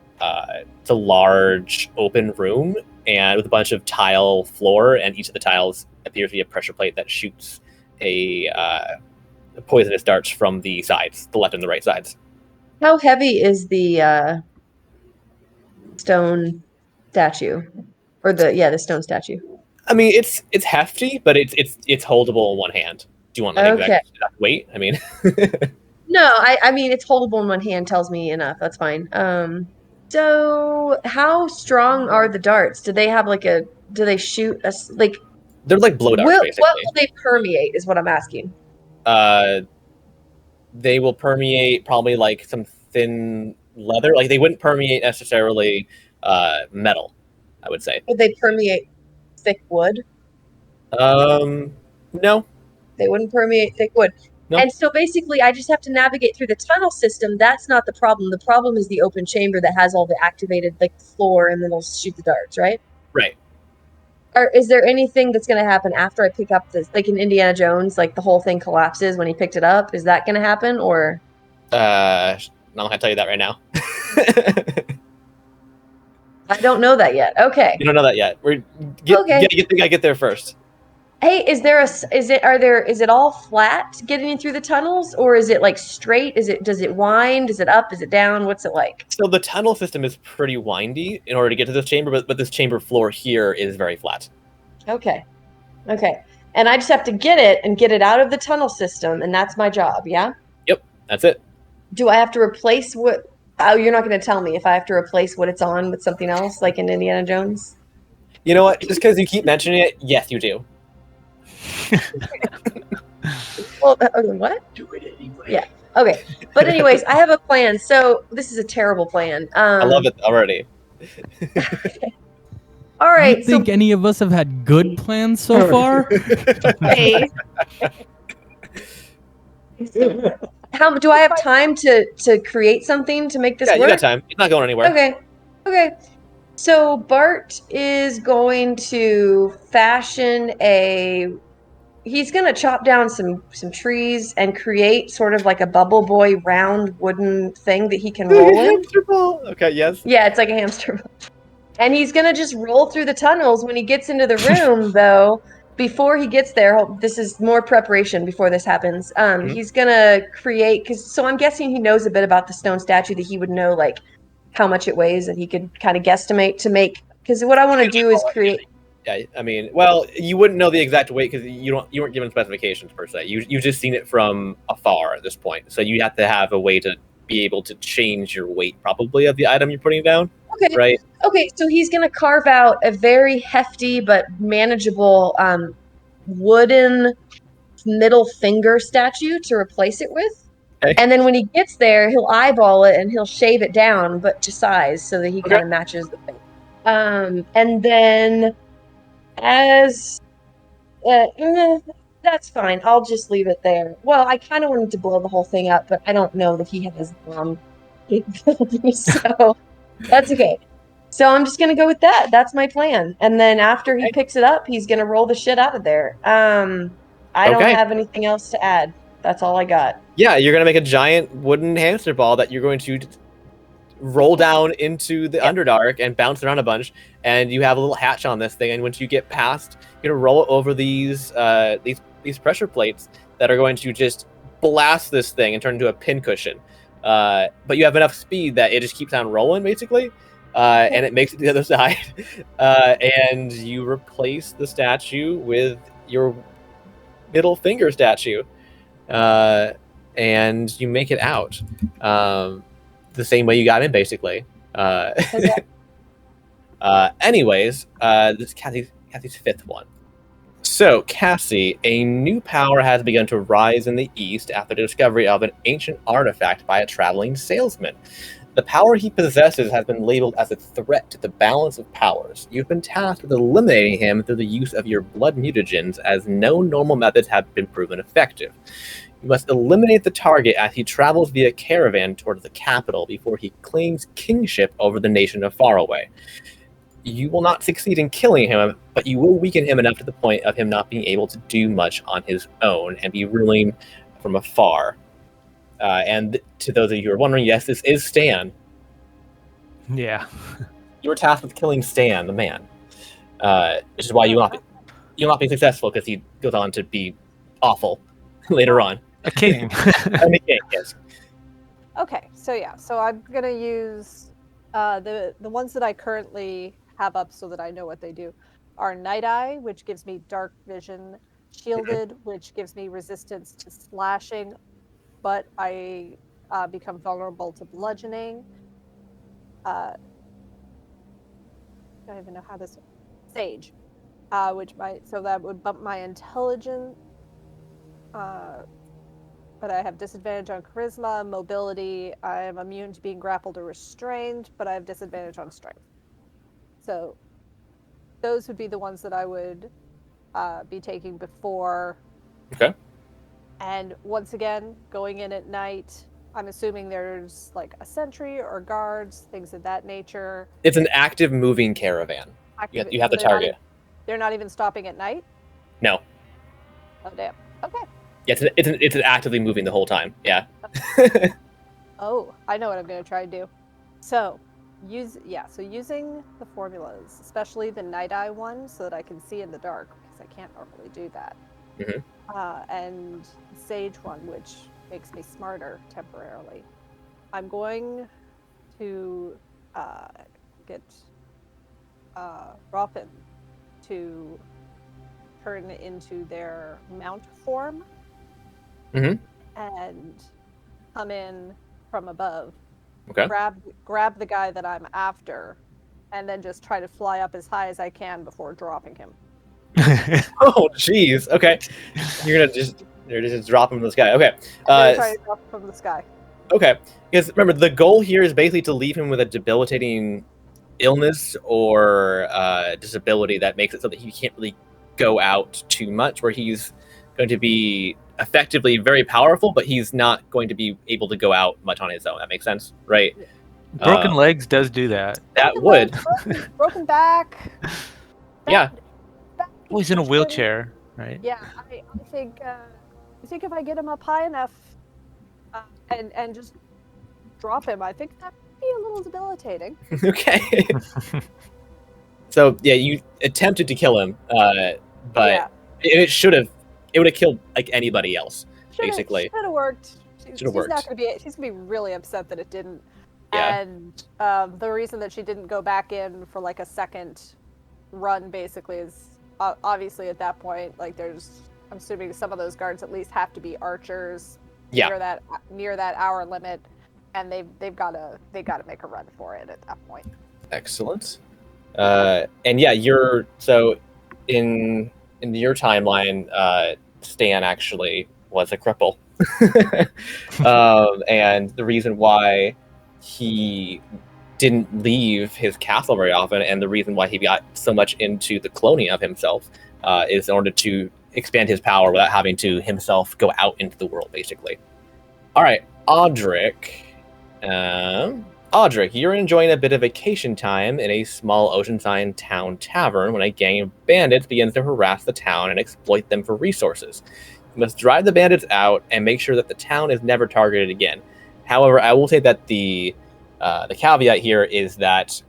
a large open room and with a bunch of tile floor, and each of the tiles appears to be a pressure plate that shoots a poisonous darts from the sides, the left and the right sides. How heavy is the stone statue, or the stone statue? I mean, it's hefty, but it's holdable in one hand. Do you want like exact weight? I mean, no, I mean it's holdable in one hand tells me enough. That's fine. So how strong are the darts? Do they have do they shoot us like? They're like blow darts, basically. What will they permeate? Is what I'm asking. They will permeate probably like some thin leather. Like they wouldn't permeate necessarily metal, I would say. Would they permeate thick wood? No. They wouldn't permeate thick wood. No. And so basically I just have to navigate through the tunnel system. That's not the problem. The problem is the open chamber that has all the activated like floor, and then it'll shoot the darts, right? Right. Or is there anything that's going to happen after I pick up this, like in Indiana Jones, like the whole thing collapses when he picked it up? Is that going to happen, or? I'm not going to tell you that right now. I don't know that yet. Okay. You don't know that yet. Get there first. Hey, is it all flat getting through the tunnels, or is it like straight? Does it wind? Is it up? Is it down? What's it like? So the tunnel system is pretty windy in order to get to this chamber, but this chamber floor here is very flat. Okay. And I just have to get it out of the tunnel system, and that's my job, yeah? Yep, that's it. Do I have to replace what? Oh, you're not going to tell me if I have to replace what it's on with something else, like in Indiana Jones? You know what? Just because you keep mentioning it, yes, you do. Well, what? Do it anyway. Yeah. Okay. But anyways, I have a plan. So this is a terrible plan. I love it already. All right. I think any of us have had good plans so far. Hey. How do I have time to create something to make this work? Yeah, you got time. It's not going anywhere. Okay. So Bart is going to fashion he's going to chop down some trees and create sort of like a bubble boy round wooden thing that he can roll in. Hamster ball. Okay, yes. Yeah, it's like a hamster ball. And he's going to just roll through the tunnels. When he gets into the room, though, before he gets there, this is more preparation before this happens. He's going to create, so I'm guessing he knows a bit about the stone statue, that he would know like how much it weighs, and he could kind of guesstimate to make, because what I want to do is create. Yeah, I mean, well, you wouldn't know the exact weight because you weren't given specifications per se. You've just seen it from afar at this point, so you have to have a way to be able to change your weight probably of the item you're putting down. Okay. right? Okay, so he's gonna carve out a very hefty but manageable wooden middle finger statue to replace it with. Okay. And then when he gets there, he'll eyeball it and he'll shave it down, but to size so that he Okay. kind of matches the face. And then as that's fine. I'll just leave it there. Well, I kind of wanted to blow the whole thing up, but I don't know that he has capabilities, so that's okay. So I'm just gonna go with that. That's my plan. And then after he picks it up, he's gonna roll the shit out of there. I don't Okay. have anything else to add. That's all I got. Yeah, you're gonna make a giant wooden hamster ball that you're going to roll down into the Underdark and bounce around a bunch, and you have a little hatch on this thing. And once you get past, you're gonna roll it over these pressure plates that are going to just blast this thing and turn into a pincushion. But you have enough speed that it just keeps on rolling, basically, and it makes it to the other side. And you replace the statue with your middle finger statue, and you make it out the same way you got in, basically. Anyways, this is Cassie's fifth one. So, Cassie, a new power has begun to rise in the East after the discovery of an ancient artifact by a traveling salesman. The power he possesses has been labeled as a threat to the balance of powers. You've been tasked with eliminating him through the use of your blood mutagens, as no normal methods have been proven effective. You must eliminate the target as he travels via caravan towards the capital before he claims kingship over the nation of Faraway. You will not succeed in killing him, but you will weaken him enough to the point of him not being able to do much on his own and be ruling from afar. And to those of you who are wondering, yes, this is Stan. Yeah. You were tasked with killing Stan, the man. Which is why you'll not be successful, because he goes on to be awful later on. A king. And a king, yes. Okay, so yeah, so I'm gonna use the ones that I currently have up so that I know what they do are Night Eye, which gives me dark vision, Shielded, which gives me resistance to slashing, but I become vulnerable to bludgeoning. I don't even know how this Sage, so that would bump my intelligence. But I have disadvantage on charisma, mobility. I am immune to being grappled or restrained, but I have disadvantage on strength. So those would be the ones that I would be taking before. Okay. And once again, going in at night, I'm assuming there's like a sentry or guards, things of that nature. It's an active moving caravan. You have the target. They're not even stopping at night? No. Oh, damn. Okay. Yeah, it's actively moving the whole time. Yeah. Oh, I know what I'm going to try to do. So, using the formulas, especially the Night Eye one, so that I can see in the dark, because I can't normally do that. Mm-hmm. And the Sage one, which makes me smarter temporarily. I'm going to get Robin to turn into their mount form. Mm-hmm. And come in from above. Okay. Grab the guy that I'm after, and then just try to fly up as high as I can before dropping him. Oh, jeez. Okay. You're gonna just drop him from the sky. Okay. Try to drop him from the sky. Okay. Because remember, the goal here is basically to leave him with a debilitating illness or disability that makes it so that he can't really go out too much, where he's going to be effectively very powerful, but he's not going to be able to go out much on his own. That makes sense, right? Broken legs does do that. That would. Broken back. Yeah. Well, he's in a wheelchair, right? Yeah, I think if I get him up high enough and just drop him, I think that would be a little debilitating. Okay. So yeah, you attempted to kill him, but it would have killed like anybody else, basically. Should have worked. Should have worked. She's gonna be really upset that it didn't. Yeah. And the reason that she didn't go back in for like a second run, basically, is obviously at that point, like I'm assuming some of those guards at least have to be archers. Yeah. Near that hour limit, and they've got to make a run for it at that point. Excellent. And yeah, you're so in your timeline, Stan actually was a cripple. And the reason why he didn't leave his castle very often, and the reason why he got so much into the cloning of himself, is in order to expand his power without having to himself go out into the world, basically. All right, Audric. Audric, you're enjoying a bit of vacation time in a small oceanside town tavern when a gang of bandits begins to harass the town and exploit them for resources. You must drive the bandits out and make sure that the town is never targeted again. However, I will say that the caveat here is that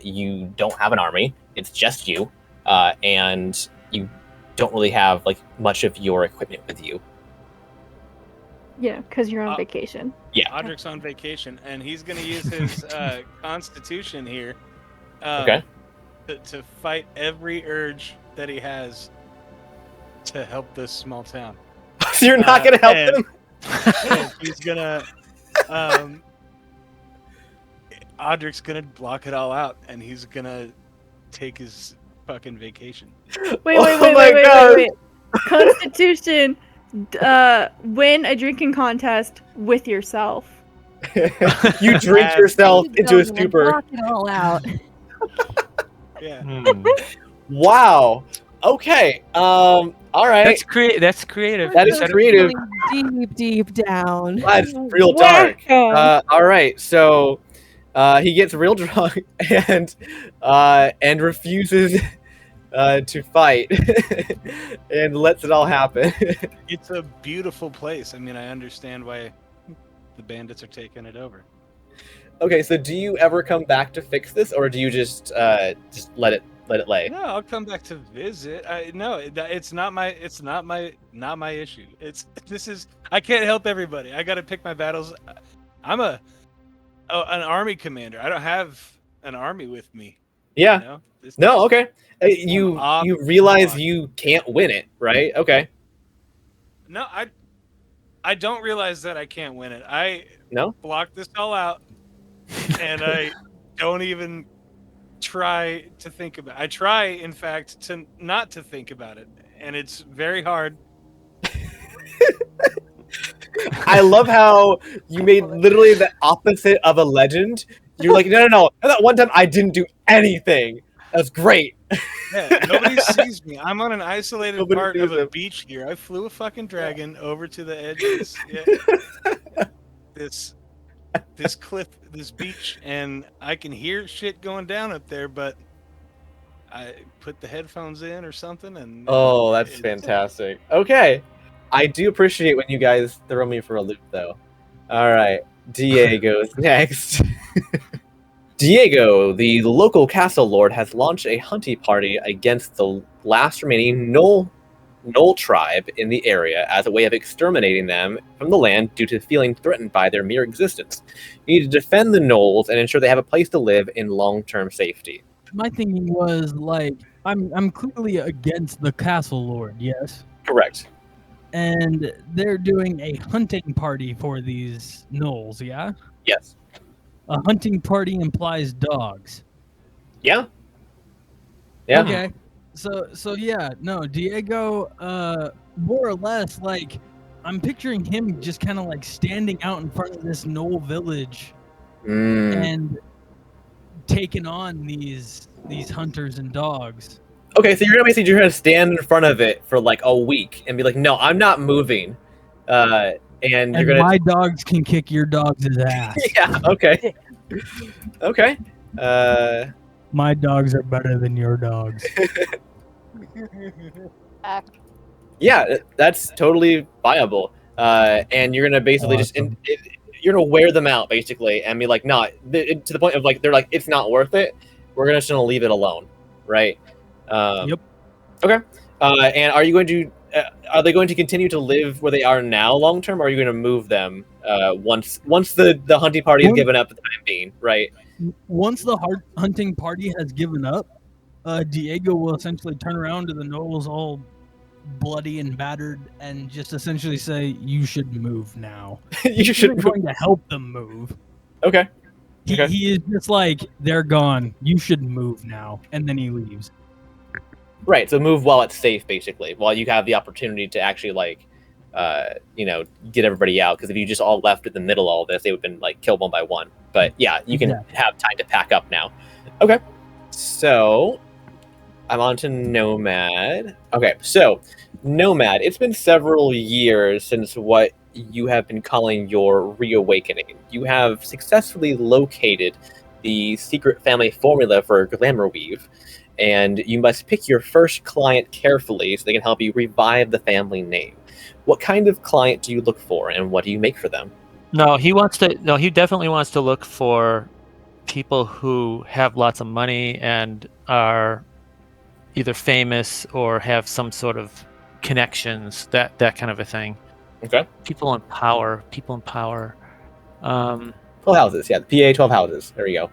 you don't have an army. It's just you, and you don't really have like much of your equipment with you. Yeah, because you're on vacation. Yeah. Audric's on vacation, and he's going to use his constitution here Okay. to fight every urge that he has to help this small town. So you're not going to help and- them? And he's going to... Audric's going to block it all out, and he's going to take his fucking vacation. Wait. Oh my God. Constitution. Win a drinking contest with yourself. You drink yourself into a stupor. Block it all out. Yeah. Wow. Okay. All right. That's creative. That is creative. Deep down. That's real dark. Wow. All right. So he gets real drunk and refuses to fight and lets it all happen. It's a beautiful place. I mean, I understand why the bandits are taking it over. Okay, so do you ever come back to fix this, or do you just let it lay? No, I'll come back to visit. It's not my issue. I can't help everybody. I got to pick my battles. I'm an army commander. I don't have an army with me. Yeah. You know? No. Okay. You realize you can't win it, right? Okay. No, I don't realize that I can't win it. I blocked this all out, and I don't even try to think about it. I try, in fact, to not to think about it, and it's very hard. I love how you made literally the opposite of a legend. You're like, no. That one time I didn't do anything. That's great. Yeah, nobody sees me. I'm on an isolated part of a beach here. I flew a fucking dragon over to the edge of this cliff, this beach, and I can hear shit going down up there, but I put the headphones in or something, and oh, that's fantastic. Okay, I do appreciate when you guys throw me for a loop, though. All right, Diego's next. Diego, the local castle lord, has launched a hunting party against the last remaining Knoll tribe in the area as a way of exterminating them from the land due to feeling threatened by their mere existence. You need to defend the Knolls and ensure they have a place to live in long-term safety. My thinking was like, I'm clearly against the castle lord, yes? Correct. And they're doing a hunting party for these Knolls, yeah? Yes. A hunting party implies dogs. Yeah. Yeah. Okay. So yeah, no, Diego, more or less, like, I'm picturing him just kind of like standing out in front of this Knoll village and taking on these hunters and dogs. Okay, so you're gonna stand in front of it for like a week and be like, no, I'm not moving. And you're gonna. My dogs can kick your dog's ass. Yeah. Okay. Okay. My dogs are better than your dogs. Yeah, that's totally viable. And you're gonna basically you're gonna wear them out basically, and be like, no, to the point of like they're like, it's not worth it. We're just gonna leave it alone, right? Yep. Okay. And are you going to? Are they going to continue to live where they are now long term, or are you going to move them once the hunting party has given up for the time being, right? Once the hunting party has given up, Diego will essentially turn around to the Knolls all bloody and battered and just essentially say, you should move now. You should going to help them move. Okay. He is just like, they're gone. You should move now, and then he leaves. Right. So move while it's safe, basically, while you have the opportunity to actually get everybody out. Because if you just all left in the middle of all this, they would have been like killed one by one. But yeah, you can have time to pack up now. Okay. So I'm on to Nomad. Okay, so Nomad, it's been several years since what you have been calling your reawakening. You have successfully located the secret family formula for Glamour Weave, and you must pick your first client carefully so they can help you revive the family name. What kind of client do you look for, and what do you make for them? No, he definitely wants to look for people who have lots of money and are either famous or have some sort of connections, that kind of a thing. Okay. People in power. 12 houses, yeah. The PA 12 houses. There you go.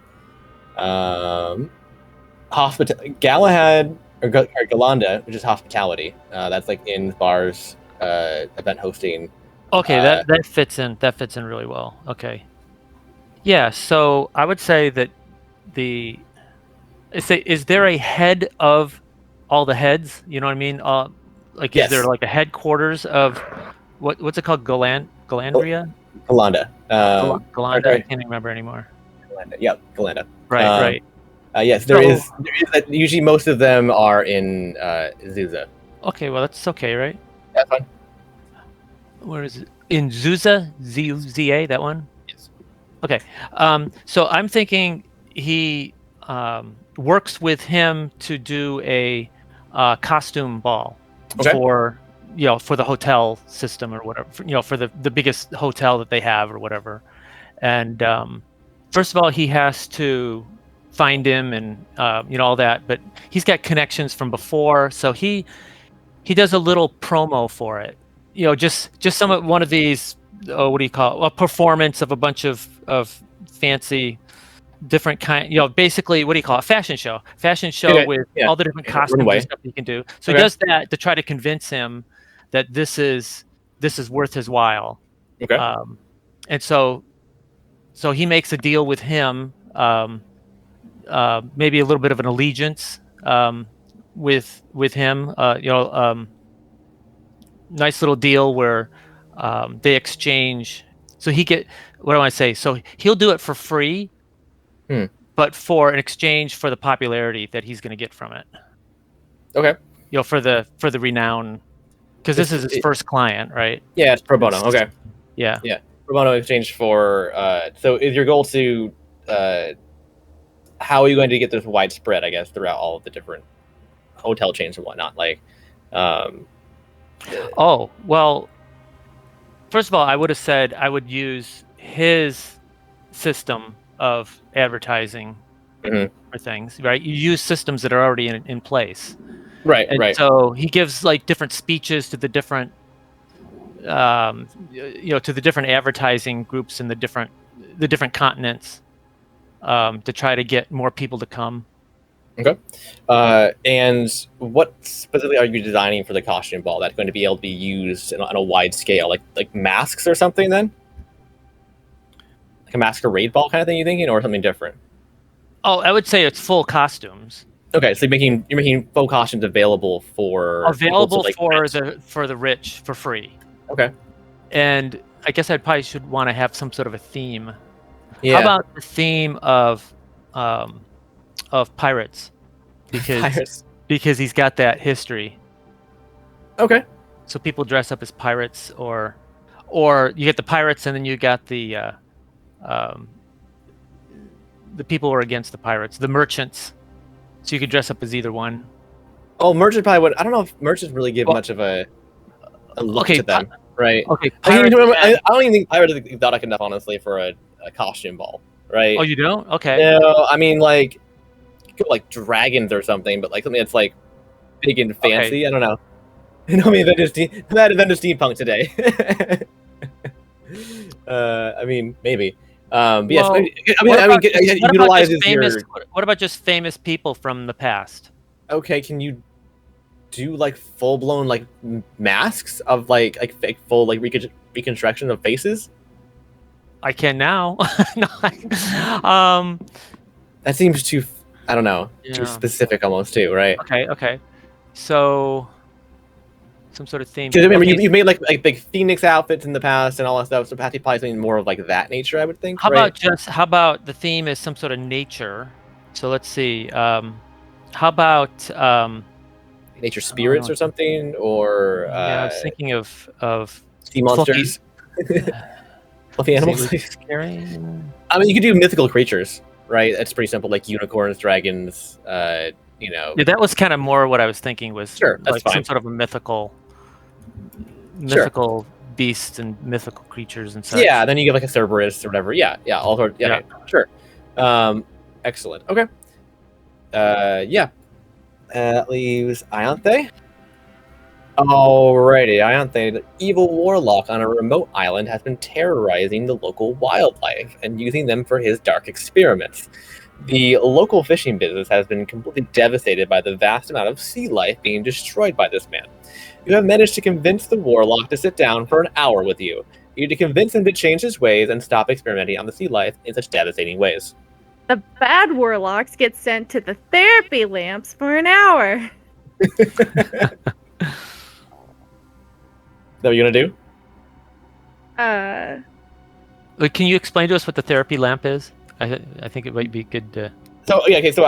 Galahad or Galanda, which is hospitality. That's like in bars, event hosting. Okay, that fits in. That fits in really well. Okay. Yeah, so I would say that is there a head of all the heads? You know what I mean? Is there like a headquarters of what's it called? Galandria? Galanda. Galanda. I can't remember anymore. Galanda. Yep, Galanda. Right. Yes, there is. Usually, most of them are in Zuza. Okay, well that's okay, right? That's fine. Where is it? In Zuza, Z-A, that one. Yes. Okay. So I'm thinking he works with him to do a costume ball for the hotel system or whatever, for the biggest hotel that they have or whatever. And first of all, he has to find him and all that, but he's got connections from before, so he does a little promo for it. Just one of these, what do you call it? A performance of a bunch of fancy different kind, basically, what do you call it? Fashion show with all the different costumes and stuff you can do. So he does that to try to convince him that this is worth his while. Okay. And so he makes a deal with him, maybe a little bit of an allegiance with him. Nice little deal where they exchange. So what do I want to say? So he'll do it for free, but for an exchange for the popularity that he's going to get from it. Okay. For the renown, because this is his first client, right? Yeah, it's pro bono. Okay. Yeah. Yeah. Pro bono exchange for. So is your goal to? How are you going to get this widespread? I guess throughout all of the different hotel chains and whatnot, like. Oh, well, first of all, I would have said I would use his system of advertising for things, right? You use systems that are already in place. Right, and right. So he gives like different speeches to the different, to the different advertising groups in the different continents to try to get more people to come. Okay. And what specifically are you designing for the costume ball that's going to be able to be used on a wide scale, like masks or something? Then, like a masquerade ball kind of thing, you thinking, or something different? Oh, I would say it's full costumes. Okay, so you're making full costumes available for the rich for free. Okay. And I guess I probably should want to have some sort of a theme. Yeah. How about the theme of pirates, because he's got that history. Okay. So people dress up as pirates, or you get the pirates, and then you got the people who are against the pirates, the merchants. So you could dress up as either one. Oh, merchant probably would. I don't know if merchants really give much of a look to them, right? Okay. I don't even think pirates are exotic enough, honestly, for a costume ball, right? Oh, you don't? Okay. No, I mean like dragons or something, but like something that's like big and fancy. Okay. I don't know. That event is steampunk today. I mean, maybe. Yes. What about just famous people from the past? Okay, can you do like full blown like masks of like full like reconstruction of faces? I can now. No, That seems too, I don't know, too Yeah. specific almost too, right? Okay. So some sort of theme. Because I remember Okay, you've made like big Phoenix outfits in the past and all that stuff, so Patty probably something more of like that nature, I would think. how right? how about the theme is some sort of nature? So let's see. How about nature spirits or something, or yeah, I was thinking of sea monsters, fluffy animals. Scary. I mean, you could do mythical creatures, right? That's pretty simple, like unicorns, dragons. Yeah, that was kind of more what I was thinking was Sure, that's like fine. some sort of a mythical beasts and mythical creatures and such. Yeah, then you get like a Cerberus or whatever. Yeah, all sorts. Yeah, okay, sure. Excellent. Okay. Yeah. That leaves Ianthe. Alrighty, Ianthe, the evil warlock on a remote island, has been terrorizing the local wildlife and using them for his dark experiments. The local fishing business has been completely devastated by the vast amount of sea life being destroyed by this man. You have managed to convince the warlock to sit down for an hour with you. You need to convince him to change his ways and stop experimenting on the sea life in such devastating ways. The bad warlocks get sent to the therapy lamps for an hour. Is that what you're gonna do? Can you explain to us what the therapy lamp is? I think it might be good to... So yeah, okay. So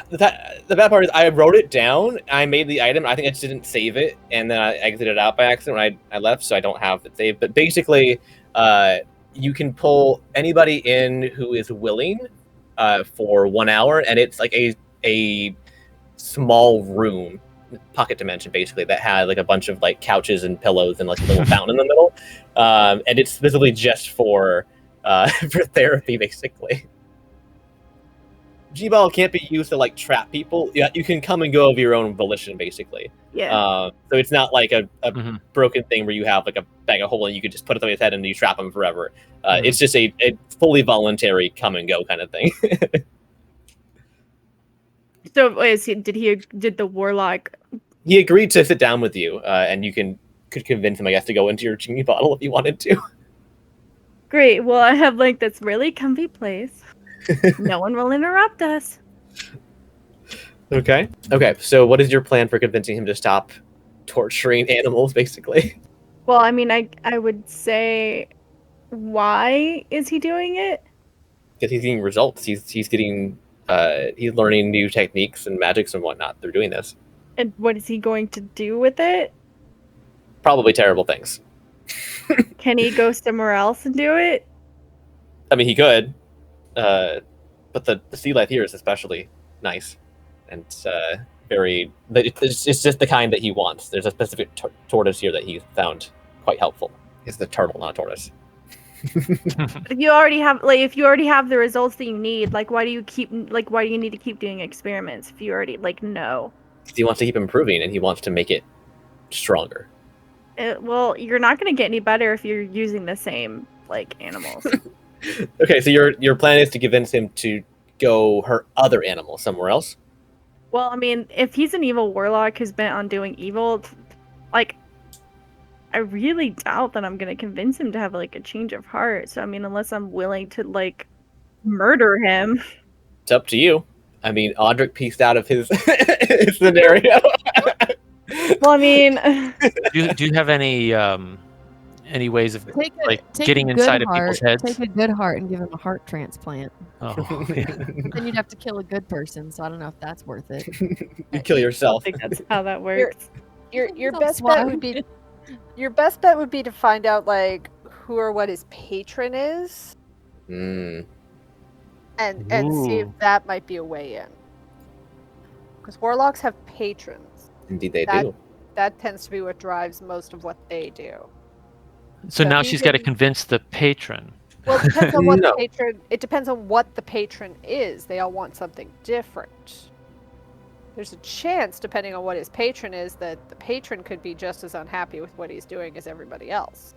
the bad part is I wrote it down. I made the item. I think I just didn't save it, and then I exited out by accident when I left, so I don't have it saved. But basically, you can pull anybody in who is willing for 1 hour, and it's like a small room, pocket dimension, basically, that had like a bunch of like couches and pillows and like a little fountain in the middle, and it's specifically just for therapy, basically. G-Ball can't be used to like trap people. Yeah, you can come and go of your own volition, basically. Yeah. So it's not like a Mhm. broken thing where you have like a bag of hole and you could just put it on his head and you trap him forever. It's just a fully voluntary come and go kind of thing. So did the warlock? He agreed to sit down with you, and you could convince him, I guess, to go into your genie bottle if you wanted to. Great. Well, I have like this really comfy place. No one will interrupt us. Okay. So what is your plan for convincing him to stop torturing animals, basically? Well, I mean, I would say, why is he doing it? Because he's getting results. He's getting he's learning new techniques and magics and whatnot through doing this. And what is he going to do with it? Probably terrible things. Can he go somewhere else and do it? I mean, he could, but the sea life here is especially nice, and it's just the kind that he wants. There's a specific tortoise here that he found quite helpful. It's the turtle, not a tortoise. If you already have the results that you need, why do you need to keep doing experiments if you already know? Because he wants to keep improving and he wants to make it stronger. Well, you're not going to get any better if you're using the same animals. Okay, so your plan is to convince him to go hurt other animals somewhere else? Well, I mean, if he's an evil warlock who's bent on doing evil, I really doubt that I'm going to convince him to have a change of heart. So, I mean, unless I'm willing to murder him. It's up to you. I mean, Audric pieced out of his, his scenario. Well, I mean, do you have any ways of getting inside of people's heads? Take a good heart and give him a heart transplant. Oh, Then you'd have to kill a good person, so I don't know if that's worth it. You kill yourself. I think that's how that works. Your best bet would be to find out who or what his patron is, and see if that might be a way in. Because warlocks have patrons. Indeed, they do. That tends to be what drives most of what they do. So now she's got to convince the patron. Well, it depends on what the patron. It depends on what the patron is. They all want something different. There's a chance, depending on what his patron is, that the patron could be just as unhappy with what he's doing as everybody else.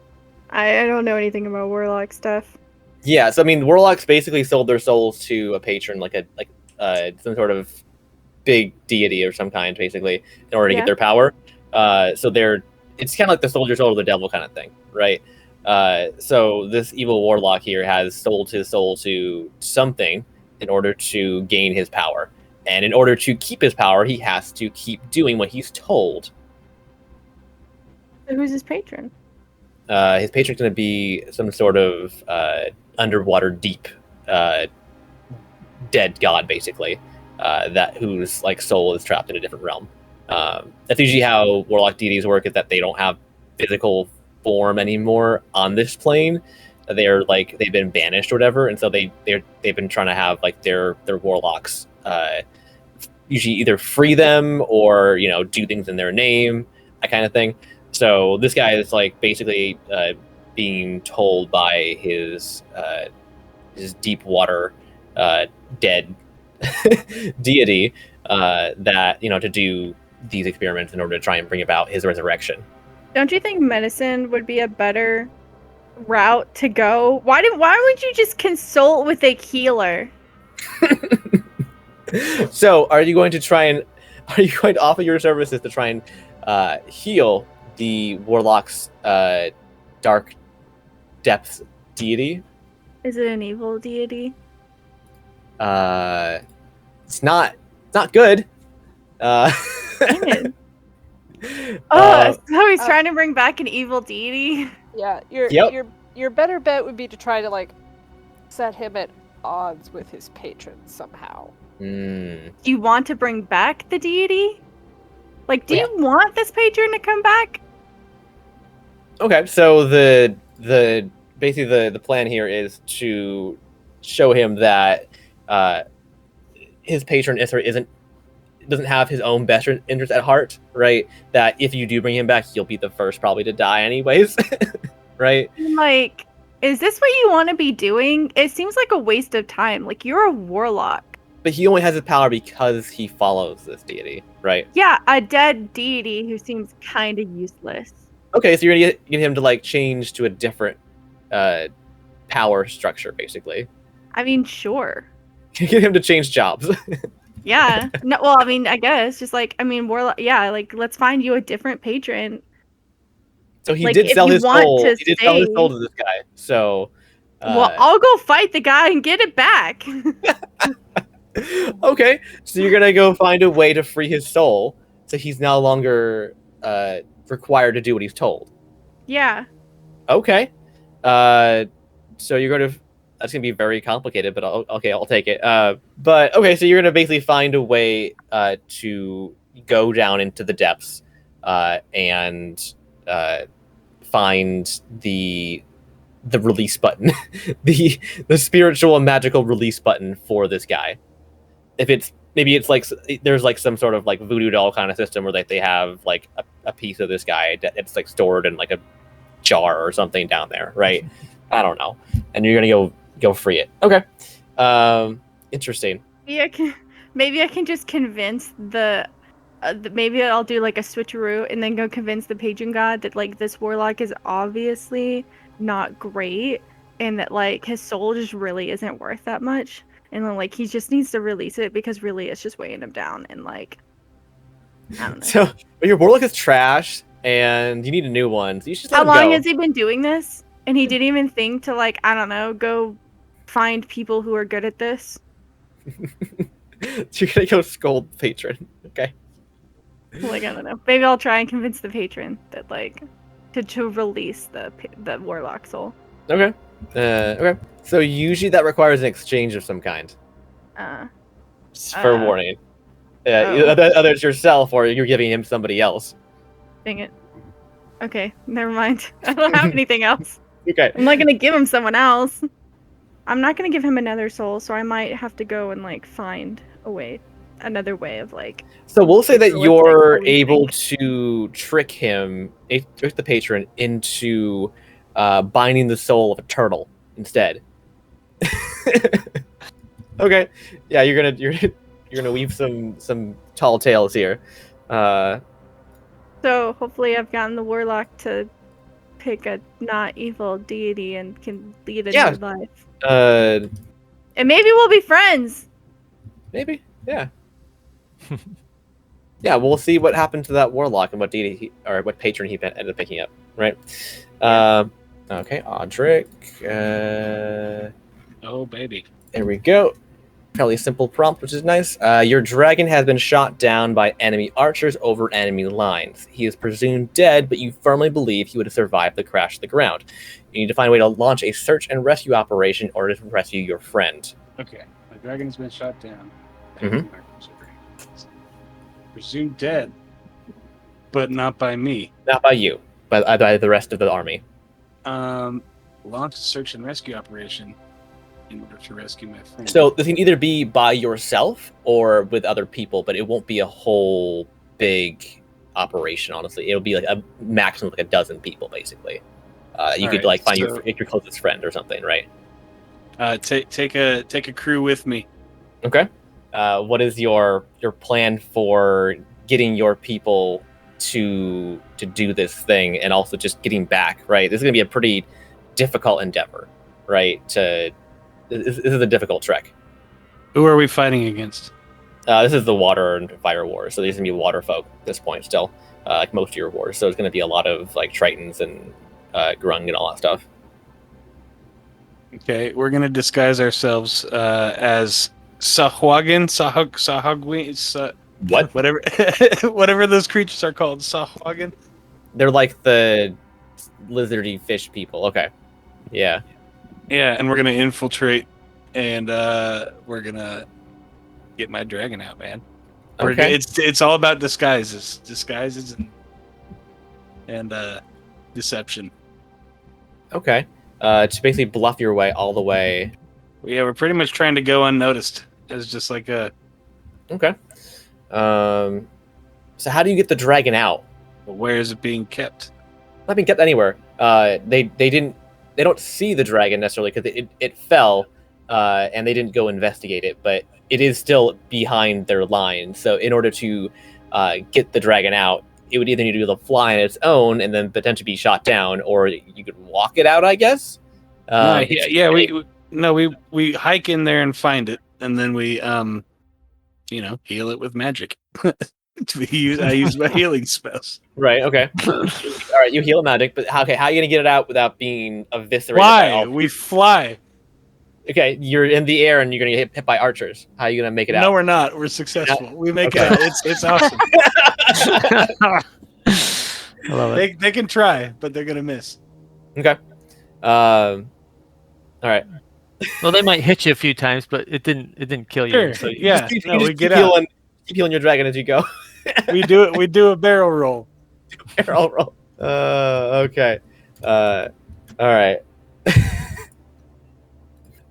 I don't know anything about warlock stuff. Yeah, so I mean, warlocks basically sold their souls to a patron, some sort of big deity or some kind, basically, in order to get their power. So it's kind of like the soldier soul to the devil kind of thing, right? So this evil warlock here has sold his soul to something in order to gain his power. And in order to keep his power, he has to keep doing what he's told. So who's his patron? His patron's going to be some sort of underwater deep dead god, basically, that whose like soul is trapped in a different realm. That's usually how warlock deities work, is that they don't have physical form anymore on this plane. They're like they've been banished or whatever, and so they've been trying to have like their warlocks usually either free them or do things in their name, that kind of thing. So this guy is like basically being told by his deep water dead deity that to do these experiments in order to try and bring about his resurrection. Don't you think medicine would be a better route to go? Why wouldn't you just consult with a healer? So are you going to offer your services to try and heal the warlock's dark depths deity? Is it an evil deity? It's not good. Dang it. So he's trying to bring back an evil deity. Yeah, your better bet would be to try to like set him at odds with his patron somehow. Do you want to bring back the deity? Like, do you want this patron to come back? Okay, so the basically the plan here is to show him that his patron doesn't have his own best interest at heart, right? That if you do bring him back, you'll be the first probably to die anyways, right? Like, is this what you want to be doing? It seems like a waste of time. Like, you're a warlock. But he only has his power because he follows this deity, right? Yeah, a dead deity who seems kind of useless. Okay, so you're gonna get him to like change to a different power structure, basically. I mean, sure. Get him to change jobs. Yeah. No. Well, I mean, I guess just like warlock. Yeah, like let's find you a different patron. So he Like, did if sell you his want soul. to He did sell his stay- soul to this guy. So. Well, I'll go fight the guy and get it back. Okay, so you're gonna go find a way to free his soul, so he's no longer required to do what he's told. Yeah. Okay, so you're gonna. That's gonna be very complicated, but I'll take it. But okay, so you're gonna basically find a way to go down into the depths and find the release button, the spiritual and magical release button for this guy. If it's it's like there's like some sort of like voodoo doll kind of system where like they have like a piece of this guy that's like stored in like a jar or something down there, right? I don't know. And you're gonna go free it. Okay. Interesting. Maybe I can just convince maybe I'll do like a switcheroo and then go convince the patron god that like this warlock is obviously not great and that like his soul just really isn't worth that much. And then, like, he just needs to release it because really it's just weighing him down. And, like, I don't know. So, but your warlock is trash and you need a new one. So you should let him How long go. has he been doing this? And he didn't even think to, like, I don't know, go find people who are good at this? So you're going to go scold the patron. Okay. Like, I don't know. Maybe I'll try and convince the patron that, like, to release the warlock soul. Okay. Okay. So usually that requires an exchange of some kind. Just for warning. Either it's yourself or you're giving him somebody else. Dang it. Okay, never mind. I don't have anything else. Okay. I'm not gonna give him someone else. I'm not gonna give him another soul, so I might have to go and like find another way of like. So we'll say that So you're it's, like, able to trick the patron into binding the soul of a turtle instead. Okay. Yeah, you're gonna weave some tall tales here. So hopefully I've gotten the warlock to pick a not evil deity and can lead a new life. And maybe we'll be friends. Maybe, yeah. Yeah, we'll see what happened to that warlock and what deity or what patron he ended up picking up, right? Okay, Audric. Oh baby. There we go. Fairly simple prompt, which is nice. Your dragon has been shot down by enemy archers over enemy lines. He is presumed dead, but you firmly believe he would have survived the crash to the ground. You need to find a way to launch a search and rescue operation in order to rescue your friend. Okay, my dragon's been shot down. Mhm. Presumed dead, but not by me. Not by you, but by the rest of the army. Launch a search and rescue operation in order to rescue my friend. So this can either be by yourself or with other people, but it won't be a whole big operation. Honestly, it'll be like a maximum of like a dozen people, basically. You could like find your closest friend or something, right? Take a crew with me. Okay. What is your plan for getting your people to do this thing and also just getting back? Right. This is going to be a pretty difficult endeavor, right? This is a difficult trek. Who are we fighting against? This is the water and fire war, so there's gonna be water folk at this point still, like most of your wars. So it's gonna be a lot of like Tritons and Grung and all that stuff. Okay, we're gonna disguise ourselves as Sahwagin, What? whatever, whatever those creatures are called, Sahwagin. They're like the lizardy fish people. Okay, yeah. Yeah, and we're gonna infiltrate, and we're gonna get my dragon out, man. Okay. It's all about disguises, and deception. Okay. To basically bluff your way all the way. Yeah, we're pretty much trying to go unnoticed as just like a. Okay. So how do you get the dragon out? Where is it being kept? Not being kept anywhere. They don't see the dragon necessarily because it fell, and they didn't go investigate it, but it is still behind their line. So in order to get the dragon out, it would either need to be able to fly on its own and then potentially be shot down, or you could walk it out, I guess. We hike in there and find it, and then we heal it with magic. I use my healing spells. Right. Okay. All right. You heal magic, but how are you gonna get it out without being eviscerated? Why? We fly. Okay, you're in the air and you're gonna get hit by archers. How are you gonna make it out? No, we're not. We're successful. We make it out. It's awesome. I love it. They can try, but they're gonna miss. Okay. All right. Well, they might hit you a few times, but it didn't kill you. Sure. So Yeah. You No, just we get out. keep healing your dragon as you go. We do a barrel roll. Barrel roll. Okay. All right.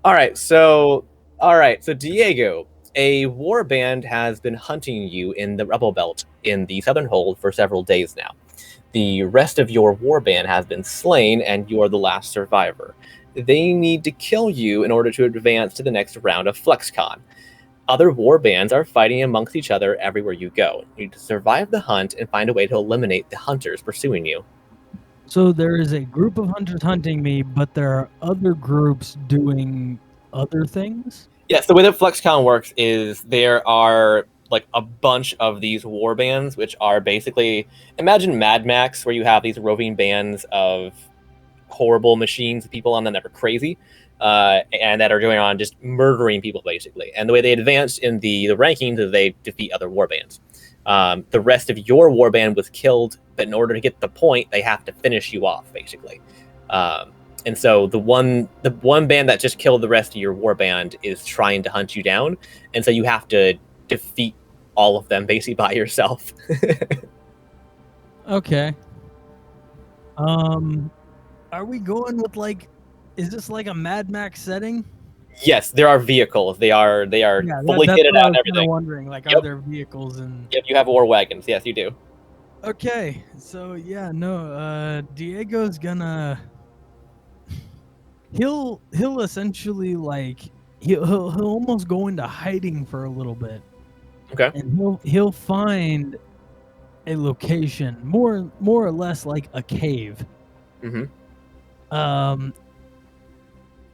All right. So Diego, a war band has been hunting you in the Rebel Belt in the Southern Hold for several days now. The rest of your war band has been slain, and you are the last survivor. They need to kill you in order to advance to the next round of FlexCon. Other war bands are fighting amongst each other everywhere you go. You need to survive the hunt and find a way to eliminate the hunters pursuing you. So there is a group of hunters hunting me, but there are other groups doing other things? Yes, the way that FlexCon works is there are like a bunch of these war bands, which are basically, imagine Mad Max, where you have these roving bands of horrible machines, people on them that are crazy, and that are going on just murdering people, basically. And the way they advance in the rankings is they defeat other war bands. The rest of your war band was killed, but in order to get the point, they have to finish you off, basically. And so the one band that just killed the rest of your war band is trying to hunt you down, and so you have to defeat all of them basically by yourself. Okay. Are we going with is this like a Mad Max setting? Yes, there are vehicles. They are fully kitted out and everything. Wondering, are there vehicles and? Yep, you have war wagons. Yes, you do. Okay, so Diego's gonna. He'll essentially he'll almost go into hiding for a little bit. Okay. And he'll find a location, more or less like a cave. Mm-hmm.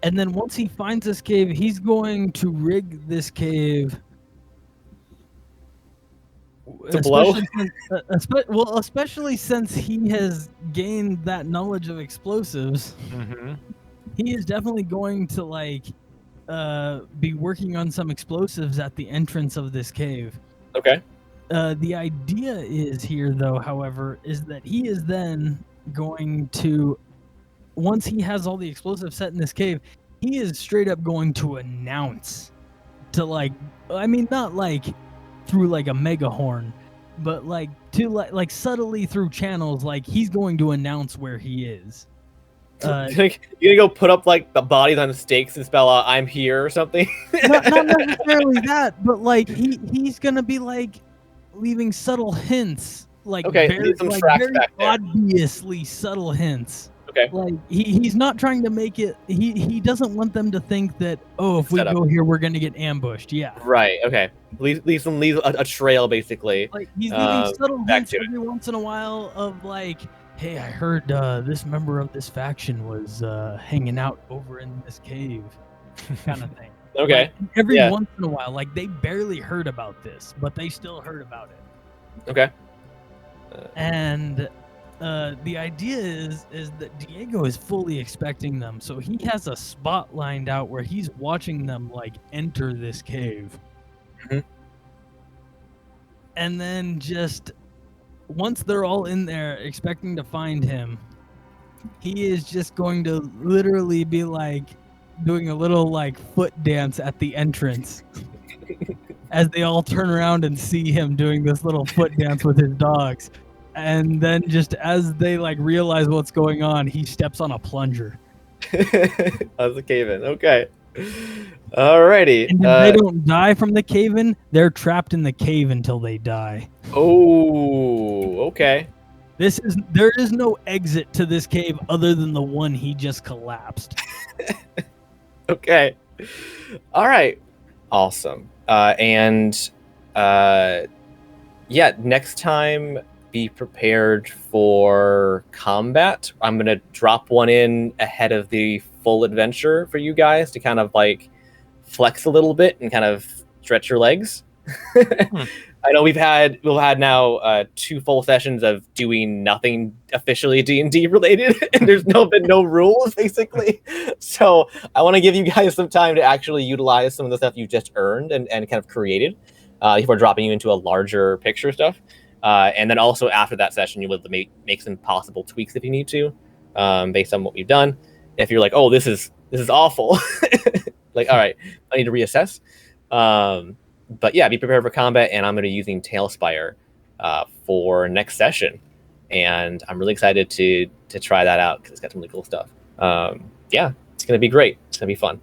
And then once he finds this cave, he's going to rig this cave To blow? Especially since he has gained that knowledge of explosives, Mm-hmm. he is definitely going to be working on some explosives at the entrance of this cave. Okay. The idea is here, though, however, is that he is then going to, once he has all the explosives set in this cave, he is straight up going to announce to not like through like a mega horn, but like to like subtly through channels, like he's going to announce where he is. You gonna go put up like the bodies on the stakes and spell out "I'm here" or something? not necessarily that, but like he's gonna be like leaving subtle hints, like leave some tracks very back there. obviously subtle hints. Okay. Like he's not trying to make it. He doesn't want them to think that if we go here we're gonna get ambushed. Yeah. Right. Okay. Leave a trail basically. Like he's leaving subtle back hints to it. every once in a while of like, hey, I heard this member of this faction was hanging out over in this cave, kind of thing. Okay. Like, every once in a while, like they barely heard about this, but they still heard about it. Okay. And the idea is that Diego is fully expecting them, so he has a spot lined out where he's watching them like enter this cave. Mm-hmm. And then just once they're all in there expecting to find him, he is just going to literally be like doing a little like foot dance at the entrance as they all turn around and see him doing this little foot dance with his dogs. And then just as they like realize what's going on, he steps on a plunger. As a cave-in. Okay. Alrighty. And if they don't die from the cave-in, they're trapped in the cave until they die. Oh, okay. There is no exit to this cave other than the one he just collapsed. Okay. All right. Awesome. Next time, be prepared for combat. I'm going to drop one in ahead of the full adventure for you guys to kind of like flex a little bit and kind of stretch your legs. I know we've had now 2 full sessions of doing nothing officially D&D related, and there's been no rules basically. So I want to give you guys some time to actually utilize some of the stuff you just earned and kind of created before dropping you into a larger picture stuff. And then also after that session, you will make some possible tweaks if you need to, based on what we've done. If you're like, oh, this is awful, like, all right, I need to reassess. But yeah, be prepared for combat, and I'm going to be using Tailspire for next session, and I'm really excited to try that out because it's got some really cool stuff. Yeah, it's going to be great. It's going to be fun.